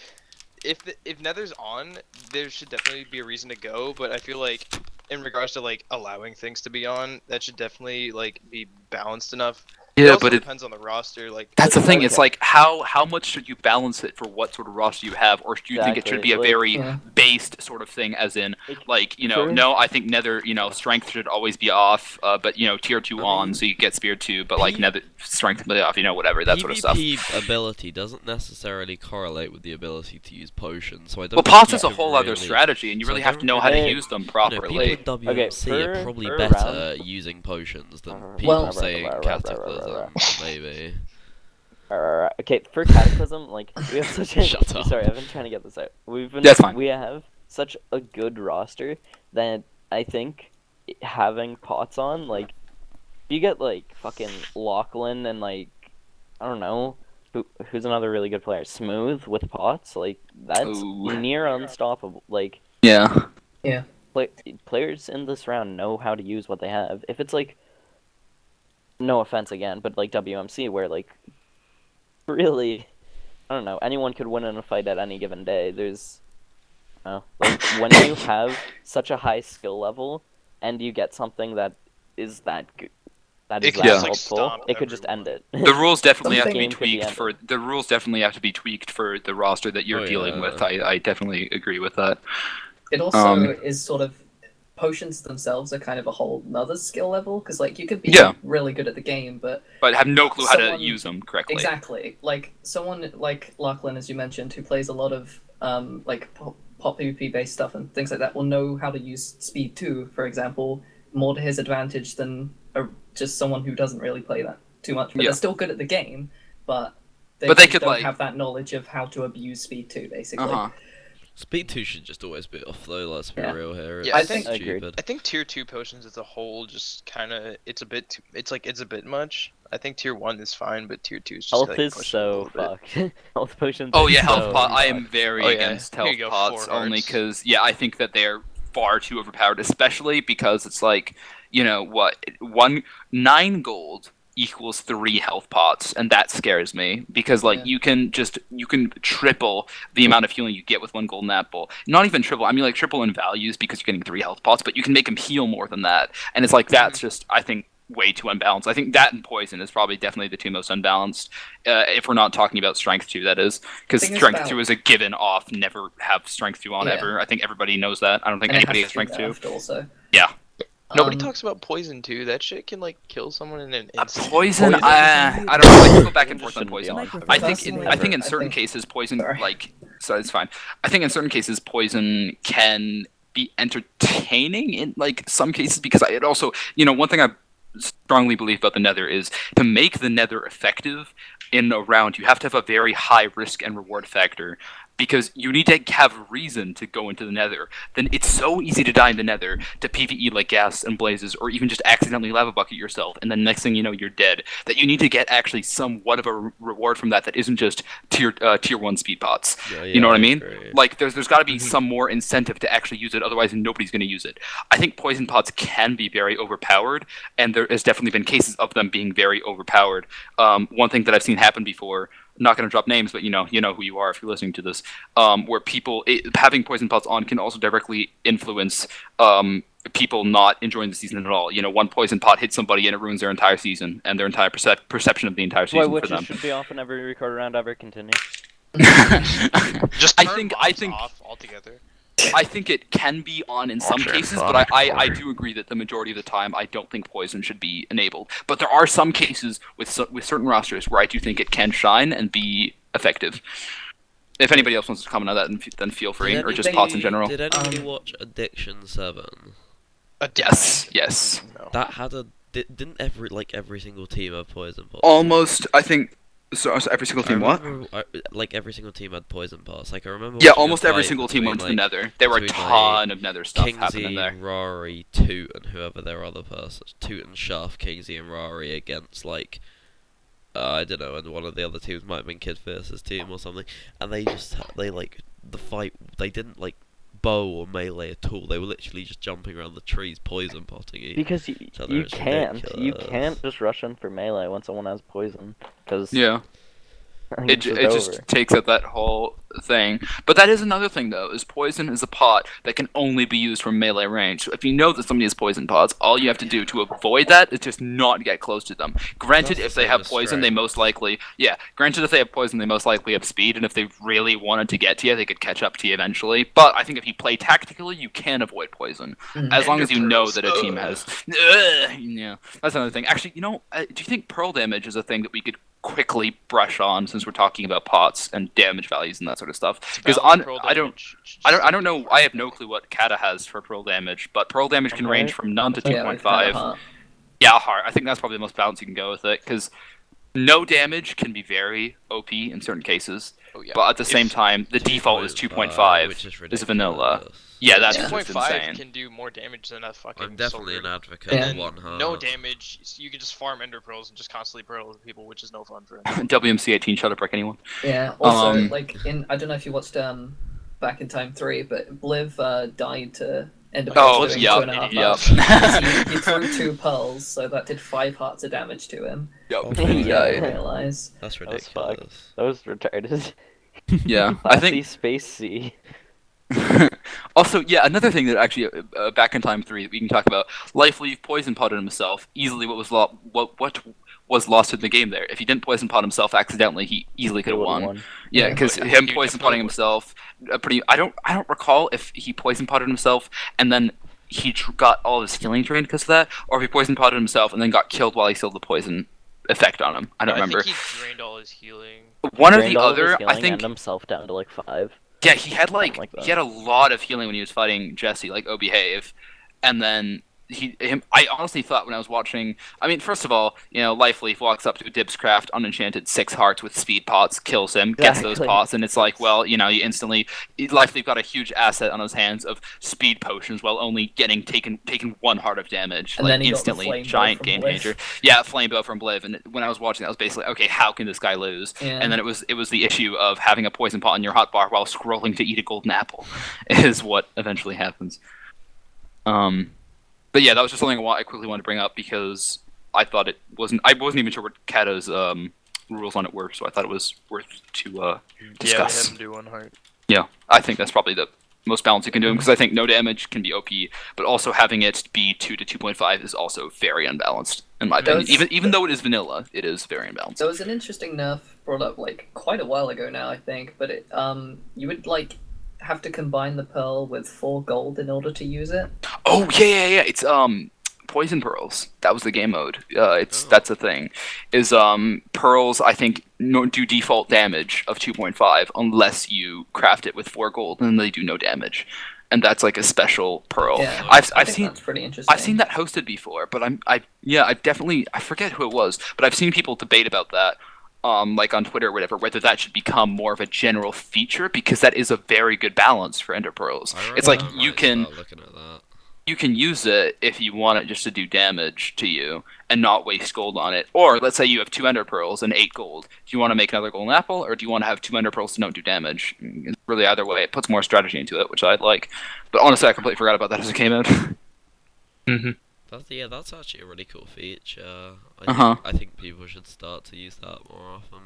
if Nether's on, there should definitely be a reason to go. But I feel like in regards to like allowing things to be on, that should definitely like be balanced enough. It Yeah, also but it, depends on the roster. Like that's the thing. It's Okay. like how much should you balance it for what sort of roster you have, or do you think it should be a Exactly, very Yeah. based sort of thing, as in like, you know, True. no, I think Nether, you know, strength should always be off, but you know, tier 2 I on, mean, so you get spear 2, but like P- Nether strength completely off, you know, whatever, that sort of stuff. PvP ability doesn't necessarily correlate with the ability to use potions, so I don't Well, think pots you is a can whole other really- strategy, and you So really I have don't to know how to really- use them You know, properly. people in WMC Okay, are per- probably per better round- using potions than Well- people saying Cataclysm, maybe. Okay, for Cataclysm, like we have such a. Shut up. Sorry, I've been trying to get this out. That's fine. We have such a good roster that I think having pots on, like, you get like fucking Lachlan and like I don't know who's another really good player, Smooth with pots, like that's Ooh. near unstoppable. Like Yeah. players in this round know how to use what they have. If it's like, no offense again, but like WMC where like really, I don't know, anyone could win in a fight at any given day. There's, like when you have such a high skill level and you get something that is that good, that It is could that just, like, helpful, stomp it could just end everyone. it. The rules definitely have to be Game could be tweaked for ended. the rules definitely have to be tweaked for the roster that you're Oh, dealing yeah. with. I definitely agree with that. It also Um, is sort of potions themselves are kind of a whole nother skill level because like you could be Yeah. really good at the game, but But have no clue how to Someone- use them correctly. exactly like someone like Lachlan, as you mentioned, who plays a lot of like pop PvP based stuff and things like that, will know how to use speed 2, for example, more to his advantage than just someone who doesn't really play that too much. But Yeah. they're still good at the game, but they But they just could, don't like- have that knowledge of how to abuse speed 2, basically. Uh-huh. Speed 2 should just always be off though, let's be Yeah. real here. Yeah, I It's think- Agreed. stupid. I think tier 2 potions as a whole just kind of it's a bit it's a bit much. I think tier 1 is fine, but tier 2 is just Health like, is pushing it a so little bit. fucked. Health potions. Oh are yeah, health so pot. I am fucked. very Oh, yeah. against Here health you go, pots 4 only hearts. because I think that they're far too overpowered, especially because it's like, you know what, 9 gold equals 3 health pots, and that scares me because like Yeah. you can triple the amount of healing you get with 1 golden apple. Not even triple. I mean like triple in values because you're getting 3 health pots, but you can make him heal more than that. And it's like that's just I think way too unbalanced. I think that and poison is probably definitely the 2 most unbalanced. If we're not talking about strength 2, that is, because Thing is strength about- 2 is a given off. Never have strength 2 on Yeah. ever. I think everybody knows that. I don't think And it anybody has has to be strength 2. nerfed also. Yeah. Nobody Um, talks about poison too. That shit can like kill someone in an Uh, instant. poison, Poison. I don't know. I can go back and forth on Shouldn't be poison. on. Microphone. I think Personally, I think in I certain think- cases poison Sorry. so it's fine. I think in certain cases poison can be entertaining in like some cases because it also one thing I strongly believe about the Nether is to make the Nether effective in a round you have to have a very high risk and reward factor. Because you need to have a reason to go into the Nether. Then it's so easy to die in the Nether to PvE like gas and blazes, or even just accidentally lava bucket yourself, and then next thing you know you're dead. That you need to get actually somewhat of a reward from that isn't just tier 1 speed pots. You know what I mean? agree. Like there's got to be some more incentive to actually use it, otherwise nobody's going to use it. I think poison pots can be very overpowered, and there has definitely been cases of them being very overpowered. One thing that I've seen happen before. I'm not going to drop names, but you know who you are if you're listening to this. Where having poison pots on can also directly influence people not enjoying the season at all. One poison pot hits somebody and it ruins their entire season and their entire perception of the entire Why season for witches them. should be off in every record round ever. Continue. Just I turn think bots off altogether. I think it can be on in some cases, but I do agree that the majority of the time I don't think poison should be enabled. But there are some cases with certain rosters where I do think it can shine and be effective. If anybody else wants to comment on that, then feel free, Did or just anybody- pots in general. Did anybody Um, watch Addiction 7? Yes. No. That had didn't every single team have poison pots? Almost, I think. So every single team, what? Like every single team had poison pots. Like I remember. Yeah, watching a almost every fight single team went to the between, Nether. There were a between, ton of Nether stuff Kingsy, happening there. Rory, Toot, and whoever their other person. Toot and Shuff, Kingsy and Rory against like. I don't know, and one of the other teams might have been Kid Fierce's team or something, and the fight. They didn't like bow or melee at all. They were literally just jumping around the trees, poison potting each. Because other. you It's can't ridiculous. just rush in for melee when someone has poison. Because Yeah. It just takes out that whole thing. But that is another thing, though, is poison is a pot that can only be used from melee range. So if you know that somebody has poison pots, all you have to do to avoid that is just not get close to them. Granted, That's if the they same have as poison, they strength. most likely... Yeah, granted, if they have poison, they most likely have speed, and if they really wanted to get to you, they could catch up to you eventually. But I think if you play tactically, you can avoid poison. As long as you know that a team has... Yeah, that's another thing. Actually, do you think pearl damage is a thing that we could quickly brush on since we're talking about pots and damage values and that sort of stuff? Because I don't know. I have no clue what Kata has for pearl damage, but pearl damage can range from none to Yeah, with 2.5. Heart. Yeah, heart. I think that's probably the most balanced you can go with it because no damage can be very OP in certain cases, Oh, yeah. but at the same If- time, the default is 2.5, 2.5. which is is vanilla. ridiculous. Yeah, that's Yeah. just 2.5 insane. can do more damage than a fucking. I'm definitely soldier. an advocate Yeah. of one heart. No damage. So you can just farm ender pearls and just constantly pearl people, which is no fun for him. WMC18, shut up, Rick, anyone? Yeah. Also, Um, I don't know if you watched Back in Time 3, but Bliv died to end up Oh, doing yup, 2.5 yup. hearts. He threw 2 pearls, so that did 5 hearts of damage to him. Oh, Yeah. my I God. realize. That's That was fucked. ridiculous. that was retarded. Yeah, I Classy think. Space C. Also, yeah, another thing that actually Back in Time 3 that we can talk about. Life Leaf poison potted himself. Easily, what was lost in the game there? If he didn't poison pot himself accidentally, he easily could have won. Yeah, Yeah. because Oh, yeah. him He poison definitely potting would. himself, I don't recall if he poison potted himself and then he got all of his healing drained because of that, or if he poison potted himself and then got killed while he still had the poison effect on him. I don't remember. I think he drained all his healing. One or Drained the all of his other, I healing think. and himself down to like 5. Yeah, he had Something like he had a lot of healing when he was fighting Jesse, like Oh Behave, and then I honestly thought when I was watching. I mean, first of all, Life Leaf walks up to Dibscraft unenchanted 6 hearts with speed pots, kills him, gets those Exactly. pots, and it's like, well, you instantly Life Leaf got a huge asset on his hands of speed potions while only taking 1 heart of damage, And like then he got the instantly, flame bow giant from game Bliv. changer. Yeah, flame bow from Bliv, and when I was watching that, I was basically, okay, how can this guy lose? Yeah. And then it was the issue of having a poison pot in your hotbar while scrolling to eat a golden apple, is what eventually happens. But yeah, that was just something I quickly wanted to bring up because I thought it wasn't. I wasn't even sure what Kata's rules on it were, so I thought it was worth to Yeah, discuss. have him do one heart. Yeah, I think that's probably the most balance you can do because I think no damage can be OP, but also having it be 2 to 2.5 is also very unbalanced in my opinion. Even though it is vanilla, it is very unbalanced. There was an interesting nerf brought up like quite a while ago now, I think, but it you would like have to combine the pearl with 4 gold in order to use it. Oh yeah. It's poison pearls. That was the game mode. That's a thing. Is pearls I think do default damage of 2.5 unless you craft it with 4 gold, and then they do no damage. And that's like a special pearl. Yeah, I've I think seen that's pretty interesting. I've seen that hosted before, but I definitely I forget who it was, but I've seen people debate about that. Like on Twitter or whatever, whether that should become more of a general feature, because that is a very good balance for Ender Pearls. It's like you can looking at that. you can use it if you want it just to do damage to you and not waste gold on it. Or let's say you have 2 Ender Pearls and 8 gold. Do you want to make another golden apple, or do you want to have 2 Ender Pearls to don't do damage? It's really either way. It puts more strategy into it, which I like. But honestly, I completely forgot about that as it came out. That's actually a really cool feature. I think people should start to use that more often.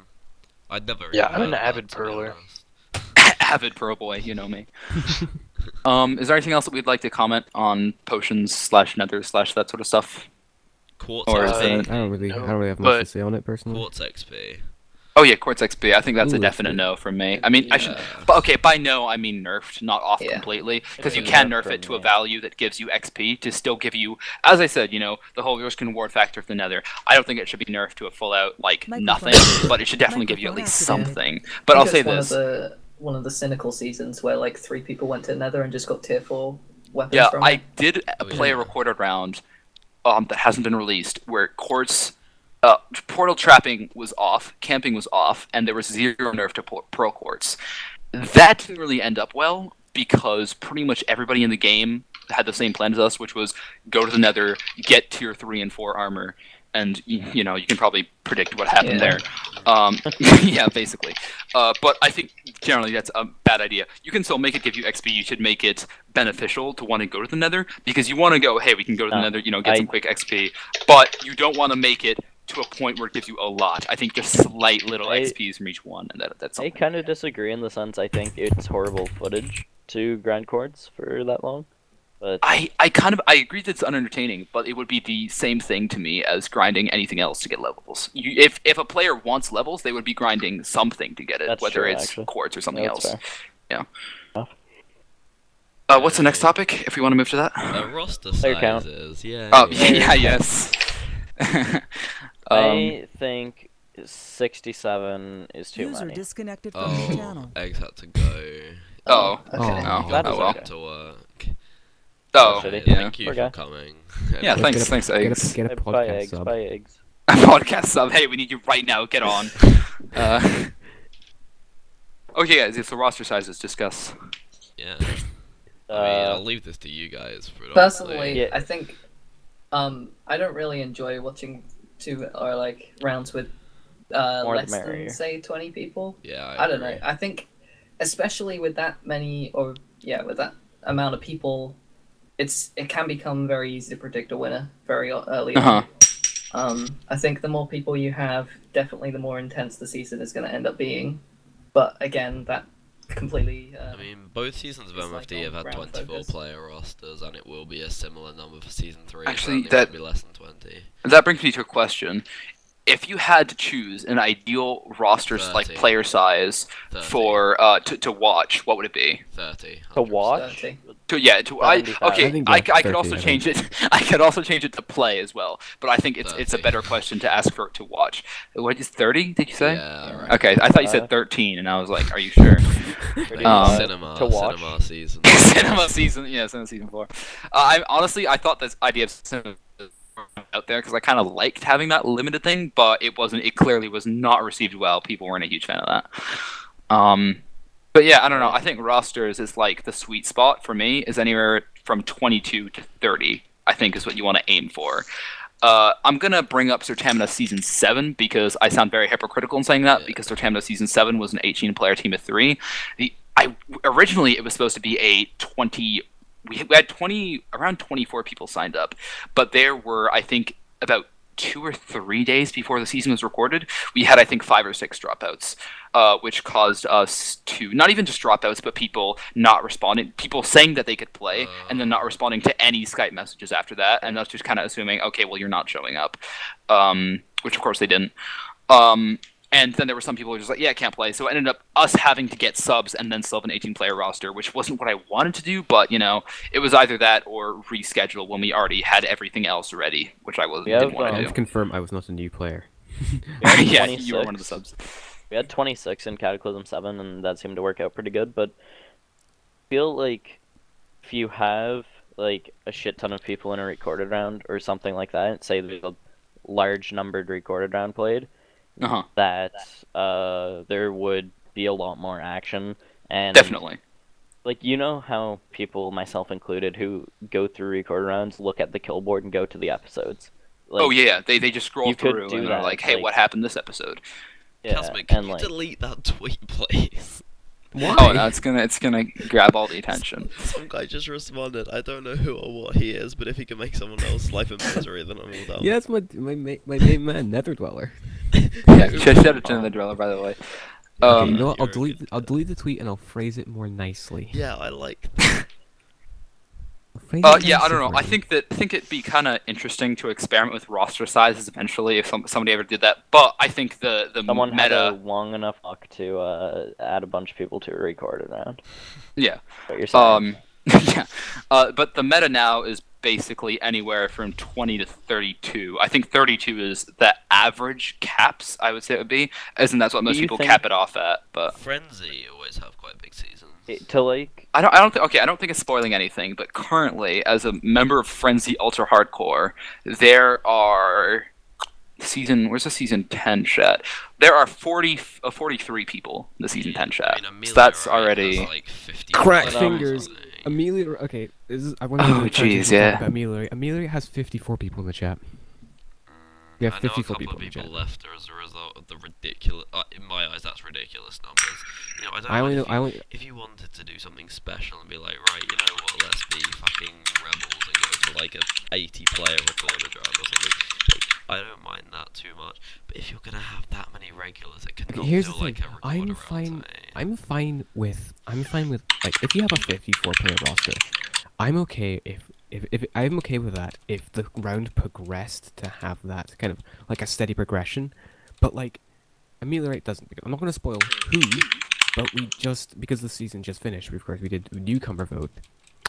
I'd never. Yeah, even I'm an heard of avid that, to be pearler. honest. Avid Pearl boy, you know me. Is there anything else that we'd like to comment on potions / nether / that sort of stuff? Quartz Or is XP. it- I don't really have much but- to say on it personally. Quartz XP. Oh yeah, Quartz XP. I think that's a Ooh, definite yeah. no from me. I mean, I should, Yeah. but okay, by no I mean nerfed, not off Yeah. completely, because you It's can nerfed nerf it from to a me. value that gives you XP to still give you, as I said, the whole risk and reward factor of the Nether. I don't think it should be nerfed to a full out like Microphone. nothing, but it should definitely give you at least Microphone something. But I I'll think say it's this. one of the cynical seasons where like 3 people went to Nether and just got tier 4 weapons Yeah, from I it. did play a yeah. recorded round that hasn't been released where Quartz portal trapping was off, camping was off, and there was 0 nerf to Pearl Quartz. That didn't really end up well because pretty much everybody in the game had the same plan as us, which was go to the Nether, get tier 3 and 4 armor, and you can probably predict what happened Yeah. there. Yeah, basically. But I think generally that's a bad idea. You can still make it give you XP. You should make it beneficial to want to go to the Nether, because you want to go, hey, we can go to the Nether, get some quick XP. But you don't want to make it to a point where it gives you a lot. I think just slight little XPs from each one, and that's I something. kind of disagree in the sense I think it's horrible footage to grind quartz for that long. But I agree that it's unentertaining, but it would be the same thing to me as grinding anything else to get levels. If a player wants levels, they would be grinding something to get it, That's whether true, it's actually. quartz or something Yeah, that's else. fair. Yeah. What's the next topic, if we want to move to that? Roster Player count. sizes. Yeah. Oh, yeah, yes. I think 67 is too User many. disconnected from the Oh, channel. eggs had to go. Oh. Okay. Oh, That oh is well. okay. To work. Oh, Shitty. yeah. Thank you Poor for guy. coming. Yeah, Everyone. thanks, eggs. Get a Buy podcast eggs, sub. buy eggs. Podcast sub. Hey, we need you right now. Get on. Okay, guys. It's the roster sizes. Discuss. Yeah. I mean, I'll Uh, leave this to you guys. Personally, Yeah. I think I don't really enjoy watching rounds with More the less merrier. than say 20 people. Yeah. I don't know. agree. I think especially with that many with that amount of people, it can become very easy to predict a winner very early Uh-huh. on. I think the more people you have, definitely the more intense the season is going to end up being. But again, that completely. I mean, both seasons of it's like MFD have had on ground 24 focus. player rosters, and it will be a similar number for season 3. Actually, It that- will be less than 20. That brings me to a question. If you had to choose an ideal roster 30. player size 30. for to watch, what would it be? 30. To 100%. watch? 30. Okay. I think I that's could 30, also I change it. I could also change it to play as well. But I think it's a 30. better question to ask for to watch. What is 30? Did you say? Yeah, right. Okay, I thought you said 13, and I was like, are you sure? Pretty Um, cinema, to watch. cinema season. Cinema season, yeah, cinema season 4. I thought this idea of cinema was out there because I kind of liked having that limited thing, but it wasn't. It clearly was not received well. People weren't a huge fan of that. But yeah, I don't know. I think rosters is like the sweet spot for me. Is anywhere from 22 to 30. I think is what you want to aim for. I'm gonna bring up Sertamina Season 7 because I sound very hypocritical in saying that, Yeah. because Sertamina Season 7 was an 18-player team of 3. Originally it was supposed to be a 20. We had around 24 people signed up, but there were, I think, about 2 or 3 days before the season was recorded, we had I think 5 or 6 dropouts, which caused us to not even just dropouts, but people not responding, people saying that they could play and then not responding to any Skype messages after that, and us just kind of assuming, okay, well, you're not showing up, which of course they didn't. And then there were some people who were just like, yeah, I can't play. So it ended up us having to get subs and then sub an 18-player roster, which wasn't what I wanted to do, but, it was either that or reschedule when we already had everything else ready, which I didn't want And to to do. confirm, I was not a new player. Yeah, you were one of the subs. We had 26 in Cataclysm 7, and that seemed to work out pretty good, but I feel like if you have, like, a shit ton of people in a recorded round or something like that, say there's a large numbered recorded round played, Uh-huh. that there would be a lot more action. And Definitely. like, how people, myself included, who go through recorded rounds look at the kill board and go to the episodes. Like, Oh yeah, they just scroll you could through do and they're that, like, hey, like- what happened this episode? yeah, Casmic, can and you like, delete that tweet, please? Why? Oh no, it's gonna grab all the attention. Some guy just responded. I don't know who or what he is, but if he can make someone else life in misery, then I'm all down. Yeah, that's my main man, Nether Dweller. Yeah, shout out to the Driller, by the way. Okay, you know what? you're I'll a good delete the tweet and I'll phrase it more nicely. Yeah, I like. I'll phrase it Yeah, I nicer don't know. for I you. think it'd be kind of interesting to experiment with roster sizes eventually if somebody ever did that. But I think the someone had a meta, long enough luck to add a bunch of people to a recorded round. yeah, What you're saying. yeah, but the meta now is basically anywhere from 20 to 32. I think 32 is the average caps. I would say it would be, as in that's what most you people think- cap it off at. But Frenzy always have quite big seasons. To like, I don't think. Okay, I don't think it's spoiling anything. But currently, as a member of Frenzy Ultra Hardcore, there are where's the season 10 chat? There are 43 people in the season 10 chat. Amelia So that's Wright already has, like 50 Crack followers or fingers. something. Amelia, okay, I want to Oh, jeez, yeah. Amelia. Amelia has 54 people in the chat. We have I know a 54 couple people of in the people chat. left as a result of the ridiculous. In my eyes, that's ridiculous numbers. I don't I only mind know, if I only, if you wanted to do something special and be like, right, you know what, let's be fucking rebels and go for like a 80-player recorded round or something. Like, I don't mind that too much. But if you're gonna have that many regulars, it can Okay, not here's feel the thing. like a recorded I'm round fine. to me. I'm fine with like if you have a 54 player roster, I'm okay if I'm okay with that if the round progressed to have that kind of like a steady progression, but like Ameliorate doesn't. I'm not going to spoil who, but we just because the season just finished, of course we did a newcomer vote,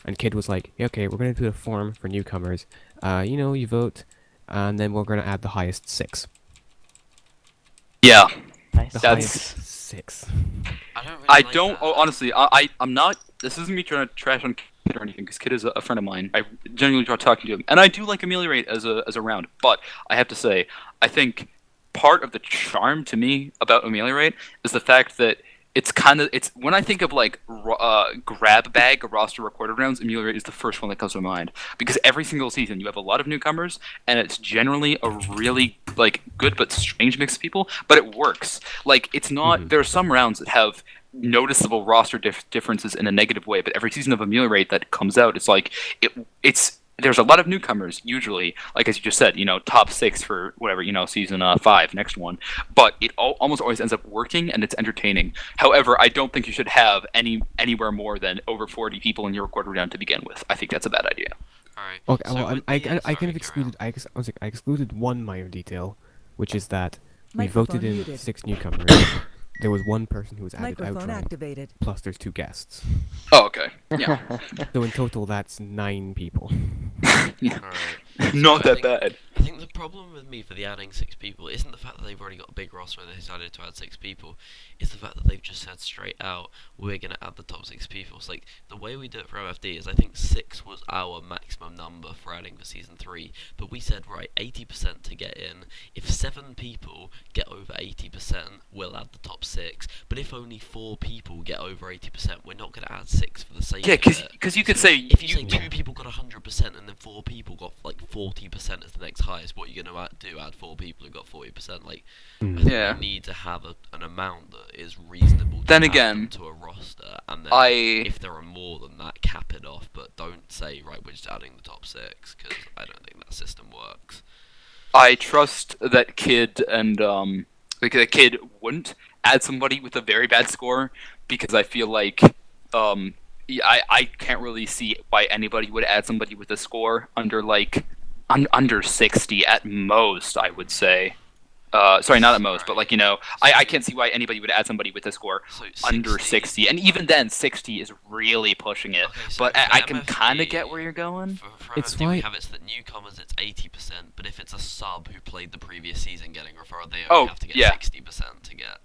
and Kid was like, yeah, okay, we're going to do a form for newcomers. You vote, and then we're going to add the highest 6. Yeah. nice. The That's- highest 6. I don't. Really I like don't. that. Oh, honestly, I'm not. This isn't me trying to trash on Kid or anything, because Kid is a friend of mine. I genuinely enjoy talking to him, and I do like Ameliorate as a round. But I have to say, I think part of the charm to me about Ameliorate is the fact that it's when I think of like grab bag roster recorded rounds, Ameliorate is the first one that comes to mind, because every single season you have a lot of newcomers, and it's generally a really like good but strange mix of people, but it works. Like it's not. There are some rounds that have noticeable roster differences in a negative way, but every season of Ameliorate that comes out, it's like it's there's a lot of newcomers usually, like as you just said, top 6 for whatever, season 5, next one, but it almost always ends up working and it's entertaining. However, I don't think you should have anywhere more than over 40 people in your recorded round to begin with. I think that's a bad idea. Alright. Okay, so well, with I the- kind sorry, of carry excluded. on. I excluded one minor detail, which is that we Microphone voted in muted. 6 newcomers. There was one person who was added Microphone outright, activated. plus there's 2 guests. Oh, okay. Yeah. So in total, that's 9 people. Alright. Not I that think- bad. I think the problem with me for the adding 6 people isn't the fact that they've already got a big roster and they decided to add 6 people. It's the fact that they've just said straight out, we're going to add the top 6 people. It's like, the way we do it for MFD is I think 6 was our maximum number for adding for Season 3. But we said, right, 80% to get in. If 7 people get over 80%, we'll add the top 6. But if only 4 people get over 80%, we're not going to add 6 for the sake Yeah, of it. because you could So say if you say 2 people got 100% and then 4 people got like 40% as the next highest, what are you going to do? Add 4 people who got 40%? Like, I think Yeah. you need to have an amount that is reasonable to Then add again, them to a roster, and then I- if there are more than that, cap it off, but don't say, right, we're just adding the top 6, because I don't think that system works. I trust that Kid and like the Kid wouldn't add somebody with a very bad score because I feel like I can't really see why anybody would add somebody with a score under like under 60 at most, I would say. Sorry, not at most, but like I can't see why anybody would add somebody with a score So under 60, and even then 60 is really pushing it. Okay, so But for I can kind of MFD get where you're going. For It's MFD, we why- have it's that newcomers it's 80%, but if it's a sub who played the previous season getting referred, they only Oh, have to get yeah. 60% to get.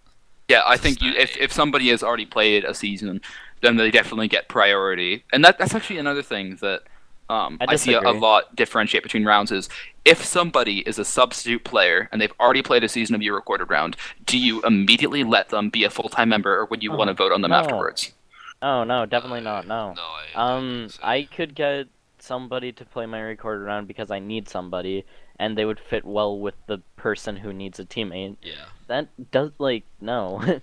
Yeah, I to think if stay. somebody has already played a season, then they definitely get priority. And that's actually another thing that I see a disagree. lot differentiate between rounds is if somebody is a substitute player and they've already played a season of your recorded round, do you immediately let them be a full-time member, or would you want to vote on them no. afterwards? Oh no, definitely not. No. No, I don't think so. I could get somebody to play my recorded round because I need somebody, and they would fit well with the person who needs a teammate. Yeah. That does no.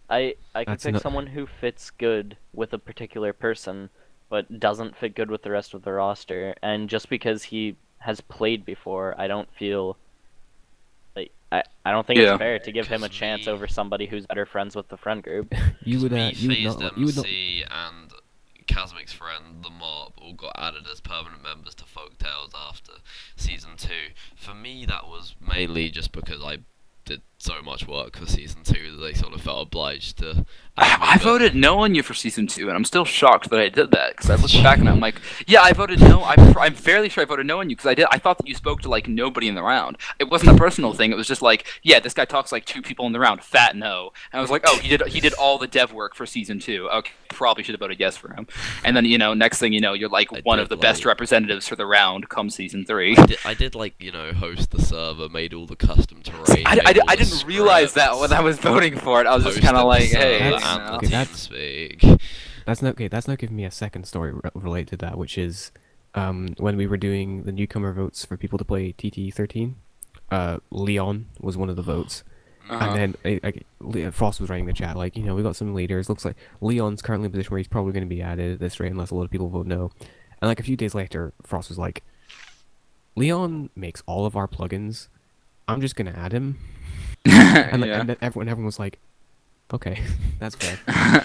I could That's pick not- someone who fits good with a particular person, but doesn't fit good with the rest of the roster. And just because he has played before, I don't feel like I don't think Yeah. it's fair to give him a Because chance me- over somebody who's better friends with the friend group. You would, me, you would FaZe not, you would not. MC, and Kazmic's friend, the Mob, all got added as permanent members to Folktales after season 2. For me, that was mainly just because I did so much work for season 2 that they sort of felt obliged to. add me, I but- voted no on you for season 2, and I'm still shocked that I did that because I looked back and I'm like, yeah, I voted no. I'm fairly sure I voted no on you because I thought that you spoke to like nobody in the round. It wasn't a personal thing. It was just like, yeah, this guy talks like 2 people in the round. Fat no. And I was like, oh, he did all the dev work for season 2. Okay, probably should have voted yes for him. And then next thing you know, you're like I one did of the best like- representatives for the round come season 3. I did like host the server, made all the custom terrain. I made all the didn't realize that when I was voting for it. I was just kind of like, hey, That's- and the okay, that's- TeamSpeak. That's not okay. That's not giving me a second story related to that, which is, when we were doing the newcomer votes for people to play TT13, Leon was one of the votes, Uh-huh. and then Frost was writing the chat like, we got some leaders. Looks like Leon's currently in a position where he's probably going to be added at this rate unless a lot of people vote no. And like a few days later, Frost was like, Leon makes all of our plugins. I'm just gonna add him, and Yeah. and then everyone was like, okay, that's fair.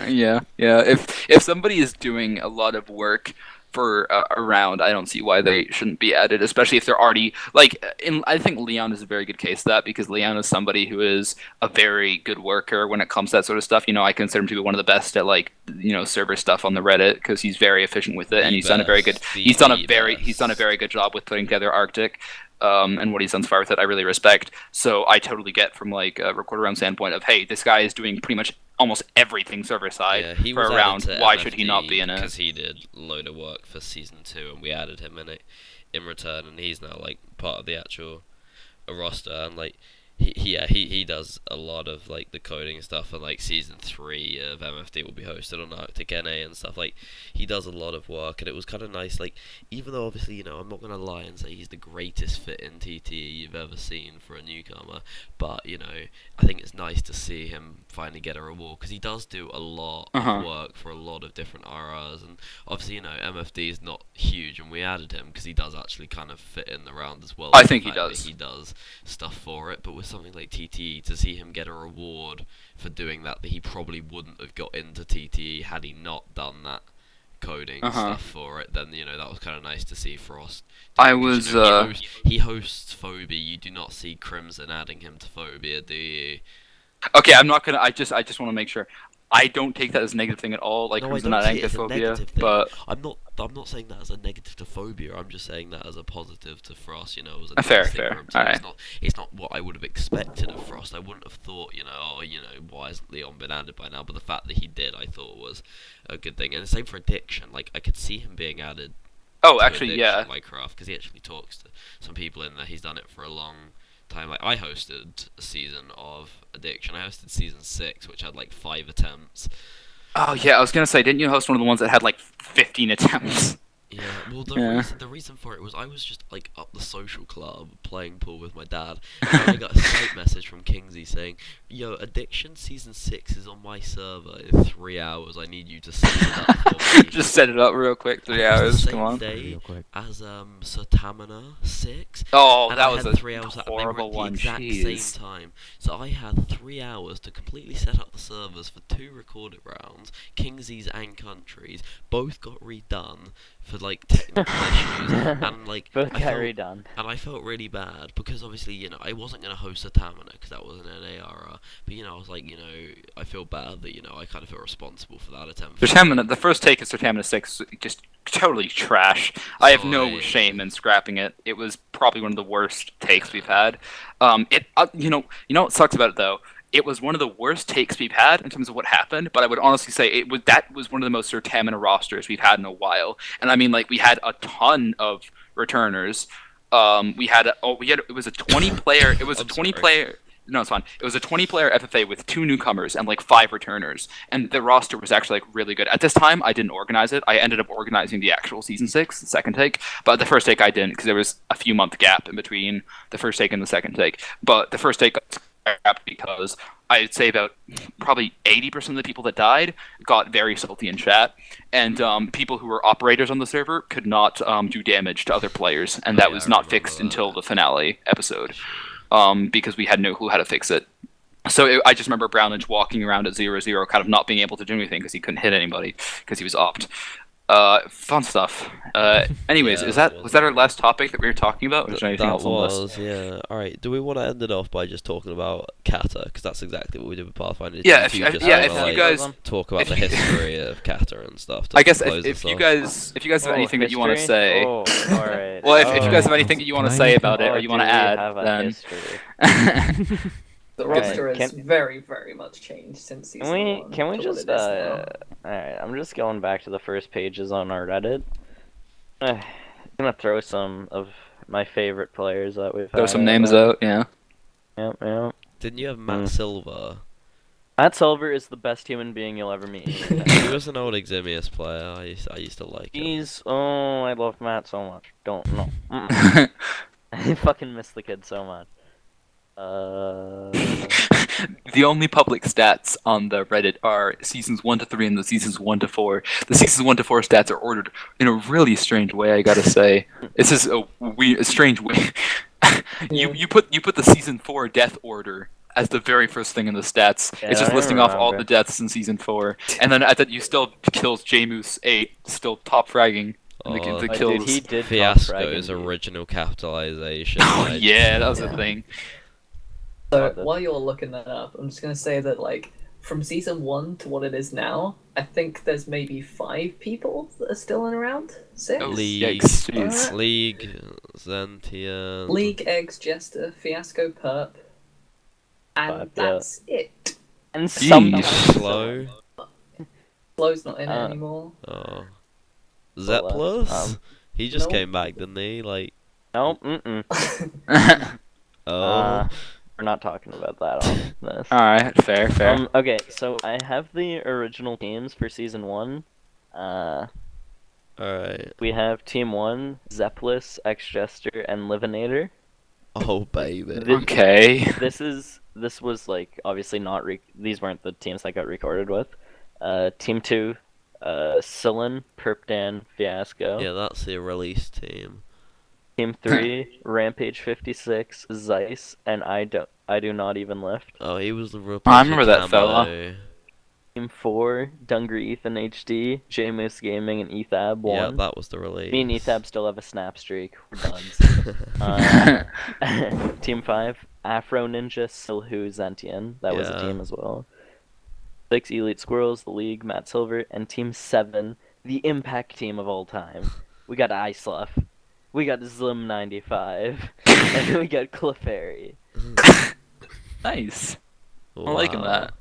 Yeah. If somebody is doing a lot of work for a round, I don't see why they shouldn't be added, especially if they're already like. I think Leon is a very good case of that because Leon is somebody who is a very good worker when it comes to that sort of stuff. I consider him to be one of the best at like server stuff on the Reddit because he's very efficient with it, and The he's done a very good. best, He's done a the very best. good job with putting together Arctic. And what he's done so far with it, I really respect. So I totally get from like a record around standpoint of, hey, this guy is doing pretty much almost everything server side Yeah, he for was a added round. to Why should he not be in Because it? he did a load of work for season 2, and we added him in it in return, and he's now like part of the actual roster, and like he does a lot of like the coding stuff, and like season 3 of MFD will be hosted on Arctic NA and stuff. Like he does a lot of work, and it was kind of nice. Like even though obviously I'm not gonna lie and say he's the greatest fit in TTE you've ever seen for a newcomer, but I think it's nice to see him finally get a reward because he does do a lot Uh-huh. of work for a lot of different RRs, and obviously MFD is not huge, and we added him because he does actually kind of fit in the round as well. I the think he fact that does. He does stuff for it, but with something like TTE, to see him get a reward for doing that he probably wouldn't have got into TTE had he not done that coding Uh-huh. stuff for it, then that was kind of nice to see Frost. I do, 'cause, was, he hosts Phobia. You do not see Crimson adding him to Phobia, do you? Okay, I'm not gonna. I just want to make sure. I don't take that as a negative thing at all. Like No, I Crimson don't not see it as a Anchophobia, negative thing. but I'm not saying that as a negative to Phobia. I'm just saying that as a positive to Frost. As a Fair, nice thing fair. for him to do. Alright. It's not what I would have expected of Frost. I wouldn't have thought, why hasn't Leon been added by now? But the fact that he did, I thought was a good thing. And the same for Addiction. Like I could see him being added. oh, to actually, Addiction, yeah. Minecraft, because he actually talks to some people in there. He's done it for a long time. Like I hosted a season of Addiction. I hosted season 6, which had like 5 attempts. Oh yeah, I was gonna say, didn't you host one of the ones that had like 15 attempts? Yeah, well, Yeah. the reason for it was I was just like up the social club playing pool with my dad, and I got a Skype message from Kingsley saying, "Yo, Addiction season 6 is on my server in 3 hours. I need you to set it up for me." Just set it up real quick. 3 And it was hours. the Come same on. day Real quick. as Sir Tamina 6. Oh, And that I was had a 3 hours. They were horrible at the one. exact Jeez. same time. So I had 3 hours to completely set up the servers for 2 recorded rounds, Kingsies and Countries. Both got redone for like technical issues, and like Both I got felt, redone. and I felt really bad because obviously I wasn't gonna host a Tamina because that was an NARA, but I was like I feel bad that I kind of feel responsible for that attempt. Sertamina, the first take of Sertamina 6 just totally trash. I have no Sorry. shame in scrapping it. It was probably one of the worst takes we've had. You know what sucks about it though? It was one of the worst takes we've had in terms of what happened, but I would honestly say that was one of the most Sertamina rosters we've had in a while. And I mean, like, we had a ton of returners. It was a 20 player. It was a I'm 20 sorry. player. No, it's fine. It was a 20-player FFA with 2 newcomers and like 5 returners, and the roster was actually like really good. At this time, I didn't organize it. I ended up organizing the actual season 6, the second take, but the first take I didn't because there was a few month gap in between the first take and the second take. But the first take got scrapped because I'd say about probably 80% of the people that died got very salty in chat, and people who were operators on the server could not do damage to other players, and that Yeah, was I not remember fixed that. until the finale episode. Because we had no clue how to fix it. So I just remember Brownage walking around at 0-0, kind of not being able to do anything because he couldn't hit anybody because he was opt. Fun stuff. Anyways, Yeah, was that our last topic that we were talking about? Or is there anything That else on the list? was, yeah. Alright, do we want to end it off by just talking about Kata? Because that's exactly what we did with Pathfinder. Yeah, Do if you you- just yeah, wanna, if you like, guys- talk about if the you- history of Kata and stuff. To I guess close if this you off? guys have anything that you want to history? say, Oh, alright. well, if you Oh. guys have anything that you want to Can I say make about it or you want to do we add, have a then history? The Okay, roster has can- very, very much changed since season one. Can we to what just it is now. alright, I'm just going back to the first pages on our Reddit. I'm gonna throw some of my favorite players that we've throw had some names out. Yeah. Yep. Didn't you have Matt Mm. Silver? Matt Silver is the best human being you'll ever meet. He was an old Eximius player. I used to like him. I love Matt so much. Don't know. I fucking miss the kid so much. The only public stats on the Reddit are seasons 1 to 3 and the seasons 1 to 4. The seasons 1 to 4 stats are ordered in a really strange way, I gotta say. This is a strange way. you put the season 4 death order as the very first thing in the stats. Yeah, It's just I listing off all remember. the deaths in season 4, and then at that you still kills J-Moose 8, still top fragging. And the Oh, the Dude, kills. he did top Fiasco's fragging, dude. original capitalization. Oh like- yeah, that was the Yeah. thing. So Got it. while you're looking that up, I'm just gonna say that like from season 1 to what it is now, I think there's maybe 5 people that are still in around. 6. Oh, League. yikes, jeez. League, Zentian. League, Eggs, Jester, Fiasco, Perp, and 5, yeah. that's it. And some Slow. Flow's not in it Uh, anymore. Oh. Well, Zeplus? He just no. came back, didn't he? Like, no, oh. we're not talking about that on this. Alright, fair. Okay, so I have the original teams for season 1. Alright. We have Team 1, Zeplus, X-Jester, and Livinator. Oh, baby. The- Okay. This was like obviously not these weren't the teams that got recorded with. Team 2, Sillin, Perpdan, Fiasco. Yeah, that's the release team. Team 3, Rampage 56, Zeiss, and I do not even lift. Oh, he was the real I remember that camo. fella. Team 4, Dungry Ethan HD, J-Moose Gaming, and Ethab 1. Yeah, that was the release. Me and Ethab still have a snap streak. We're done. Team 5, Afro Ninja, Silhu, Zentian. That was a Yeah. team as well. 6, Elite Squirrels, The League, Matt Silver. And Team 7, the impact team of all time. We got Isluff. We got Zlim95. And we got Clefairy. Nice. Wow. I'm liking that.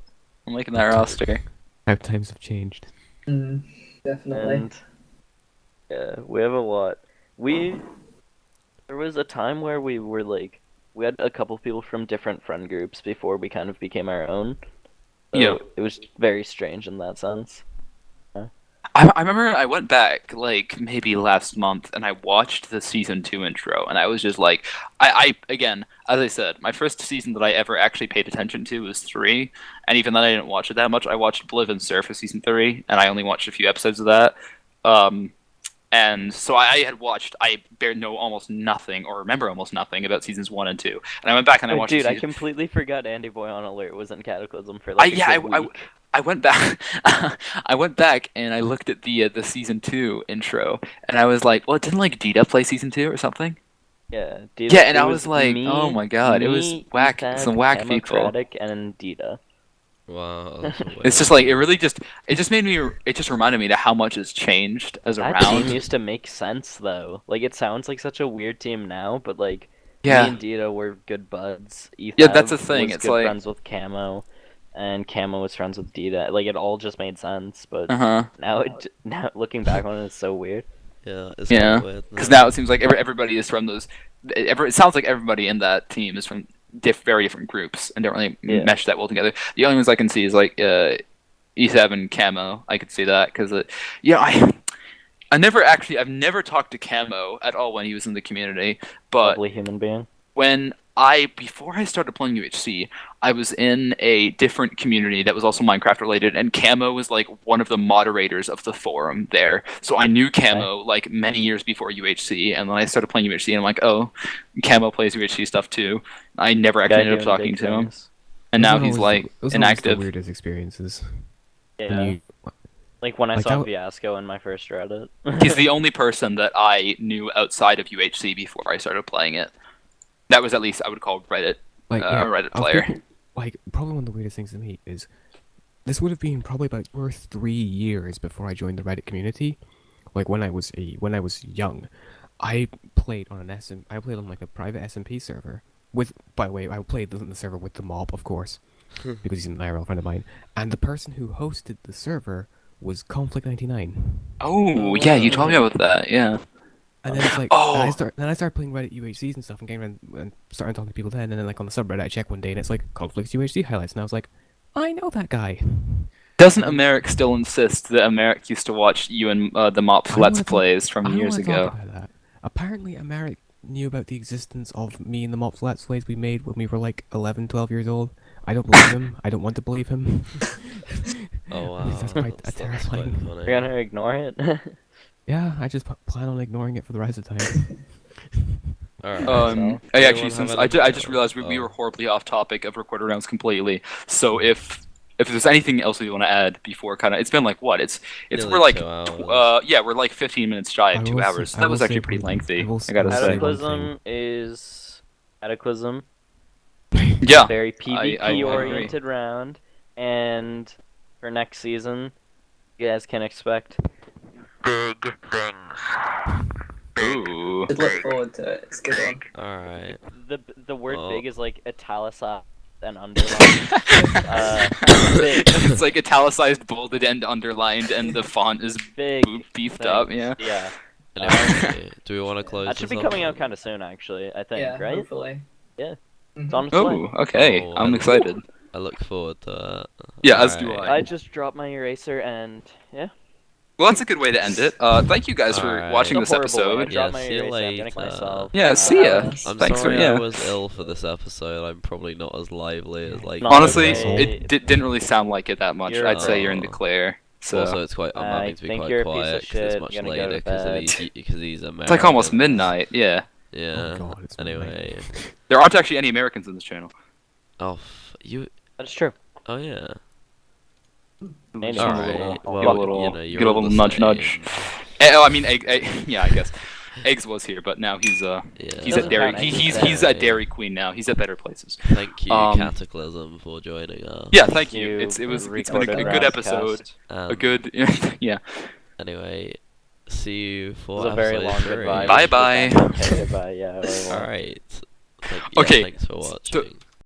I'm liking that roster. How times have changed. Definitely. And yeah, we have a lot. There was a time where we were like, we had a couple people from different friend groups before we kind of became our own. So Yeah. it was very strange in that sense. I remember I went back like maybe last month and I watched the season 2 intro and I was just like I again, as I said, my first season that I ever actually paid attention to was 3, and even then I didn't watch it that much. I watched Bliv and Surf for season 3 and I only watched a few episodes of that. And so I had watched, I know almost nothing or remember almost nothing about seasons 1 and 2. And I went back and I Oh, watched dude, the I season. completely forgot Andy Boy on Alert was in Cataclysm for like a yeah, good week. I went back. I went back and I looked at the season 2 intro, and I was like, "Well, didn't like Dita play season 2 or something?" Yeah, dude, Yeah, and it I was like, me, "Oh my god, it was me, whack, Ethag, some whack people." Democratic, and Dita. Wow. that's It's just weird. like it just made me. It just reminded me to how much has changed as a That team round. used to make sense though. Like it sounds like such a weird team now, but like me Yeah, and Dita were good buds. Yeah, that's the Ethav thing, was it's good like- friends with Camo, and Camo was friends with Dita. Like it all just made sense. But uh-huh. now looking back on it, it's so weird. Yeah, it's Yeah, kinda weird. Because now it seems like everybody is from those. It sounds like everybody in that team is from very different groups and don't really Yeah. mesh that well together. The only ones I can see is like E7 and Camo. I could see that because I've never talked to Camo at all when he was in the community. But Lovely human being. when before I started playing UHC, I was in a different community that was also Minecraft related, and Camo was like one of the moderators of the forum there. So I knew Camo like many years before UHC, and then I started playing UHC, and I'm like, oh, Camo plays UHC stuff too. I never actually Guy ended up doing talking big to him, things. and Those now are he's always like those are always inactive. the weirdest experiences. Yeah. When you, Like when I Like saw that- Fiasco in my first Reddit. He's the only person that I knew outside of UHC before I started playing it. That was at least I would call Reddit like a yeah, Reddit of player. people- like probably one of the weirdest things to me is this would have been probably about 2 or 3 years before I joined the Reddit community. Like when I was young, I played on I played on like a private SMP server with. By the way, I played on the server with the mob, of course, because he's an IRL friend of mine. And the person who hosted the server was Conflict 99. Oh yeah, you told me about that. Yeah. And then it's like, Oh. then I started playing Reddit UHCs and stuff, and getting around and starting talking to people then. And then like on the subreddit, I checked one day, and it's like Conflicts UHC highlights, and I was like, I know that guy. Doesn't Americ still insist that Americ used to watch you and the Mops I Let's wanna talk- Plays I from don't years wanna ago? talk about that. Apparently, Americ knew about the existence of me and the Mops Let's Plays we made when we were like 11, 12 years old. I don't believe him. I don't want to believe him. Oh wow. That's quite that's terrifying. quite funny. You're gonna ignore it? Yeah, I just plan on ignoring it for the rest of the time. Alright. So, I anyone actually, have since any- I just realized we Oh. were horribly off topic of recorder rounds completely. So if there's anything else you want to add before kind of, it's been like what? It's Nearly we're like 2 hours. yeah, we're like 15 minutes shy of I 2 will say- hours. So I that will was say actually pretty one- lengthy. I will I gotta say say. one Cataclysm is Cataclysm. Yeah. Very I PvP agree. oriented round, and for next season, you guys can expect big things. Ooh. Should look forward to it. It's a good one. Alright. The word Oh. big is like italicized and underlined. Big, It's like italicized, bolded, and underlined, and the font is big. beefed up. things. Yeah. Yeah. Anyway, do we want to close That should this be coming up? out kind of soon, actually. I think, Yeah, right? hopefully. Yeah. Mhm. It's on its way. Oh, okay. Oh, I'm I- excited. I look forward to that. Yeah, as do Alright. I. I just dropped my eraser, and yeah. Well, that's a good way to end it. Thank you guys for Alright. watching It's this a horrible way. I episode. Yeah, dropped my see you eraser. I'm gonna later. kill myself. Yeah, see ya. I'm Thanks sorry for yeah. I was ill for this episode. I'm probably not as lively as like. Not Honestly, okay. it didn't really sound like it that much. You're I'd say you're in Oh. declare. So Also, it's quite. I'm I having to be think quite you're a piece of quiet because it's shit, much gonna go later to bed. because he's American. it's like almost midnight. Yeah. Yeah. Oh God, it's Anyway. There aren't actually any Americans in this channel. Oh, you. That's true. Oh yeah. Maybe. Just Alright. get a Well, little, you know, you're get a all little the nudge, same. nudge. Oh, I mean, yeah, I guess. Eggs was here, but now he's Yeah. he's Doesn't at Dairy. count, He's at Dairy Queen now. He's at better places. Thank you, Um, Cataclysm, for joining us. Yeah, thank you. You It's been a recorded good Roundcast. episode. Um, A good yeah. Anyway, see you It for was a very episode long 3. goodbye. Bye-bye. Okay, goodbye. Yeah. Alright. Okay, Thanks for so- watching.